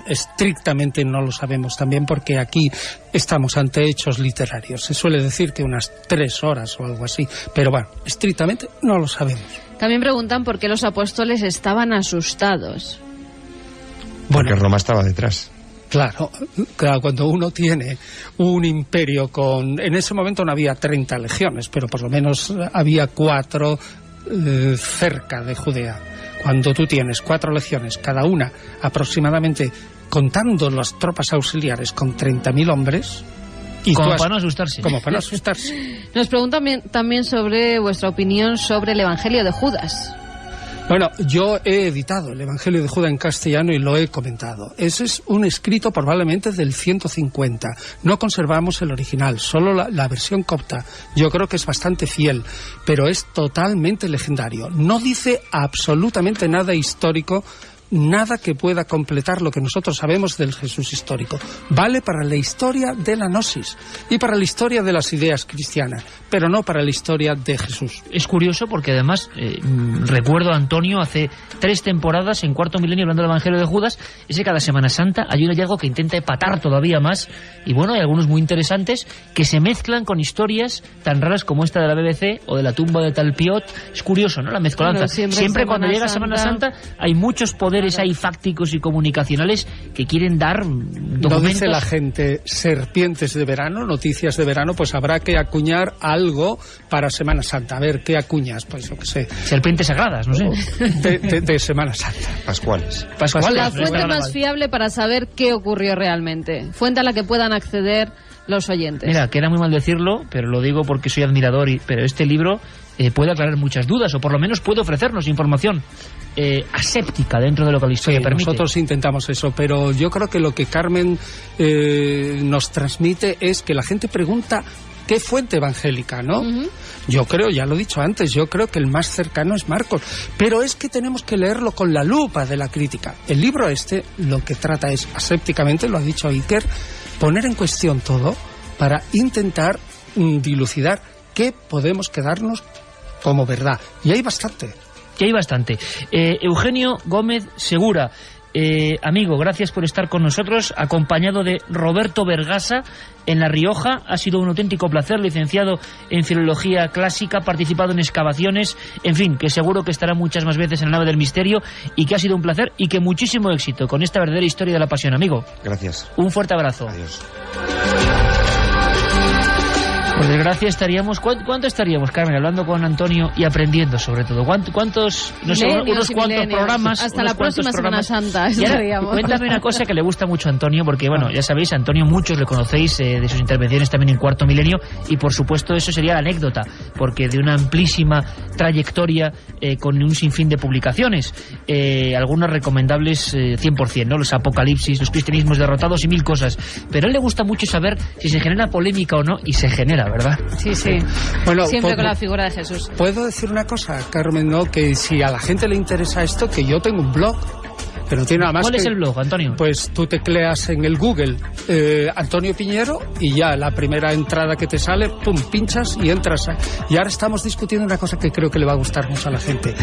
estrictamente no lo sabemos también, porque aquí estamos ante hechos literarios. Se suele decir que unas 3 horas o algo así, pero bueno, estrictamente no lo sabemos. También preguntan por qué los apóstoles estaban asustados. Porque Roma estaba detrás. Claro, cuando uno tiene un imperio en ese momento no había 30 legiones, pero por lo menos había 4 cerca de Judea. Cuando tú tienes 4 legiones, cada una aproximadamente, contando las tropas auxiliares, con 30.000 hombres... Como para no asustarse. Nos preguntan también sobre vuestra opinión sobre el Evangelio de Judas. Bueno, yo he editado el Evangelio de Judas en castellano y lo he comentado. Ese es un escrito probablemente del 150. No conservamos el original, solo la versión copta. Yo creo que es bastante fiel, pero es totalmente legendario. No dice absolutamente nada histórico, nada que pueda completar lo que nosotros sabemos del Jesús histórico. Vale para la historia de la gnosis y para la historia de las ideas cristianas, pero no para la historia de Jesús. Es curioso porque además recuerdo a Antonio hace 3 temporadas en Cuarto Milenio hablando del Evangelio de Judas. Ese cada Semana Santa hay un hallazgo que intenta empatar todavía más, y bueno, hay algunos muy interesantes que se mezclan con historias tan raras como esta de la BBC o de la tumba de Talpiot. Es curioso, ¿no?, la mezcolanza. Bueno, siempre cuando llega Semana Santa hay muchos poderes poderes ahí fácticos y comunicacionales que quieren dar documentos. No dice la gente serpientes de verano, noticias de verano, pues habrá que acuñar algo para Semana Santa. A ver, ¿qué acuñas? Pues yo qué sé. Serpientes sagradas, no sé. De Semana Santa. Pascuales. La fuente más fiable para saber qué ocurrió realmente. Fuente a la que puedan acceder los oyentes. Mira, queda muy mal decirlo, pero lo digo porque soy admirador, pero este libro puede aclarar muchas dudas, o por lo menos puede ofrecernos información aséptica dentro de lo que la historia permite. Nosotros intentamos eso, pero yo creo que lo que Carmen nos transmite es que la gente pregunta qué fuente evangélica, ¿no? Yo creo, ya lo he dicho antes, yo creo que el más cercano es Marcos, pero es que tenemos que leerlo con la lupa de la crítica. El libro lo que trata es, asépticamente, lo ha dicho Iker, poner en cuestión todo para intentar dilucidar qué podemos quedarnos como verdad. Y hay bastante. Eugenio Gómez Segura, amigo, gracias por estar con nosotros, acompañado de Roberto Vergasa en La Rioja. Ha sido un auténtico placer, licenciado en Filología Clásica, participado en excavaciones, en fin, que seguro que estará muchas más veces en la nave del misterio, y que ha sido un placer y que muchísimo éxito con esta verdadera historia de la pasión, amigo. Gracias. Un fuerte abrazo. Adiós. Por desgracia estaríamos... ¿Cuánto estaríamos, Carmen, hablando con Antonio y aprendiendo sobre todo? ¿Cuántos? No sé, unos cuantos programas. Hasta la próxima Semana Santa estaríamos. Cuéntame una cosa que le gusta mucho a Antonio, porque bueno, ya sabéis, Antonio muchos le conocéis de sus intervenciones también en Cuarto Milenio, y por supuesto eso sería la anécdota, porque de una amplísima trayectoria con un sinfín de publicaciones, algunas recomendables 100%, ¿no? Los Apocalipsis, los Cristianismos derrotados y mil cosas. Pero a él le gusta mucho saber si se genera polémica o no, y se genera, ¿verdad? Sí, sí. Bueno, siempre con la figura de Jesús. ¿Puedo decir una cosa, Carmen? No, que si a la gente le interesa esto, que yo tengo un blog, pero no tiene nada más. ¿Cuál es el blog, Antonio? Pues tú tecleas en el Google Antonio Piñero y ya la primera entrada que te sale, pum, pinchas y entras. Y ahora estamos discutiendo una cosa que creo que le va a gustar mucho a la gente: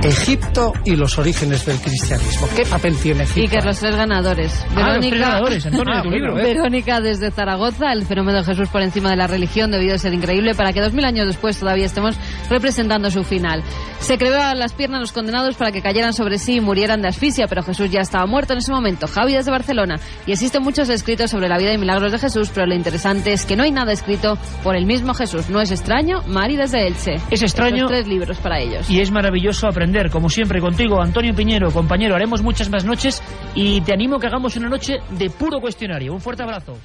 Egipto y los orígenes del cristianismo. ¿Qué papel tiene Egipto? Y que los tres ganadores. Los tres ganadores, Antonio, de tu libro. Verónica desde Zaragoza, el fenómeno de Jesús por encima de la religión debió de ser increíble para que 2000 años después todavía estemos representando su final. Se creó a las piernas los condenados para que cayeran sobre sí y murieran de asfixia, pero Jesús ya estaba muerto en ese momento. Javi desde Barcelona. Y existen muchos escritos sobre la vida y milagros de Jesús, pero lo interesante es que no hay nada escrito por el mismo Jesús. ¿No es extraño? Mari desde Elche. Es extraño. Estos 3 libros para ellos. Y es maravilloso aprender, como siempre, contigo, Antonio Piñero, compañero. Haremos muchas más noches y te animo a que hagamos una noche de puro cuestionario. Un fuerte abrazo.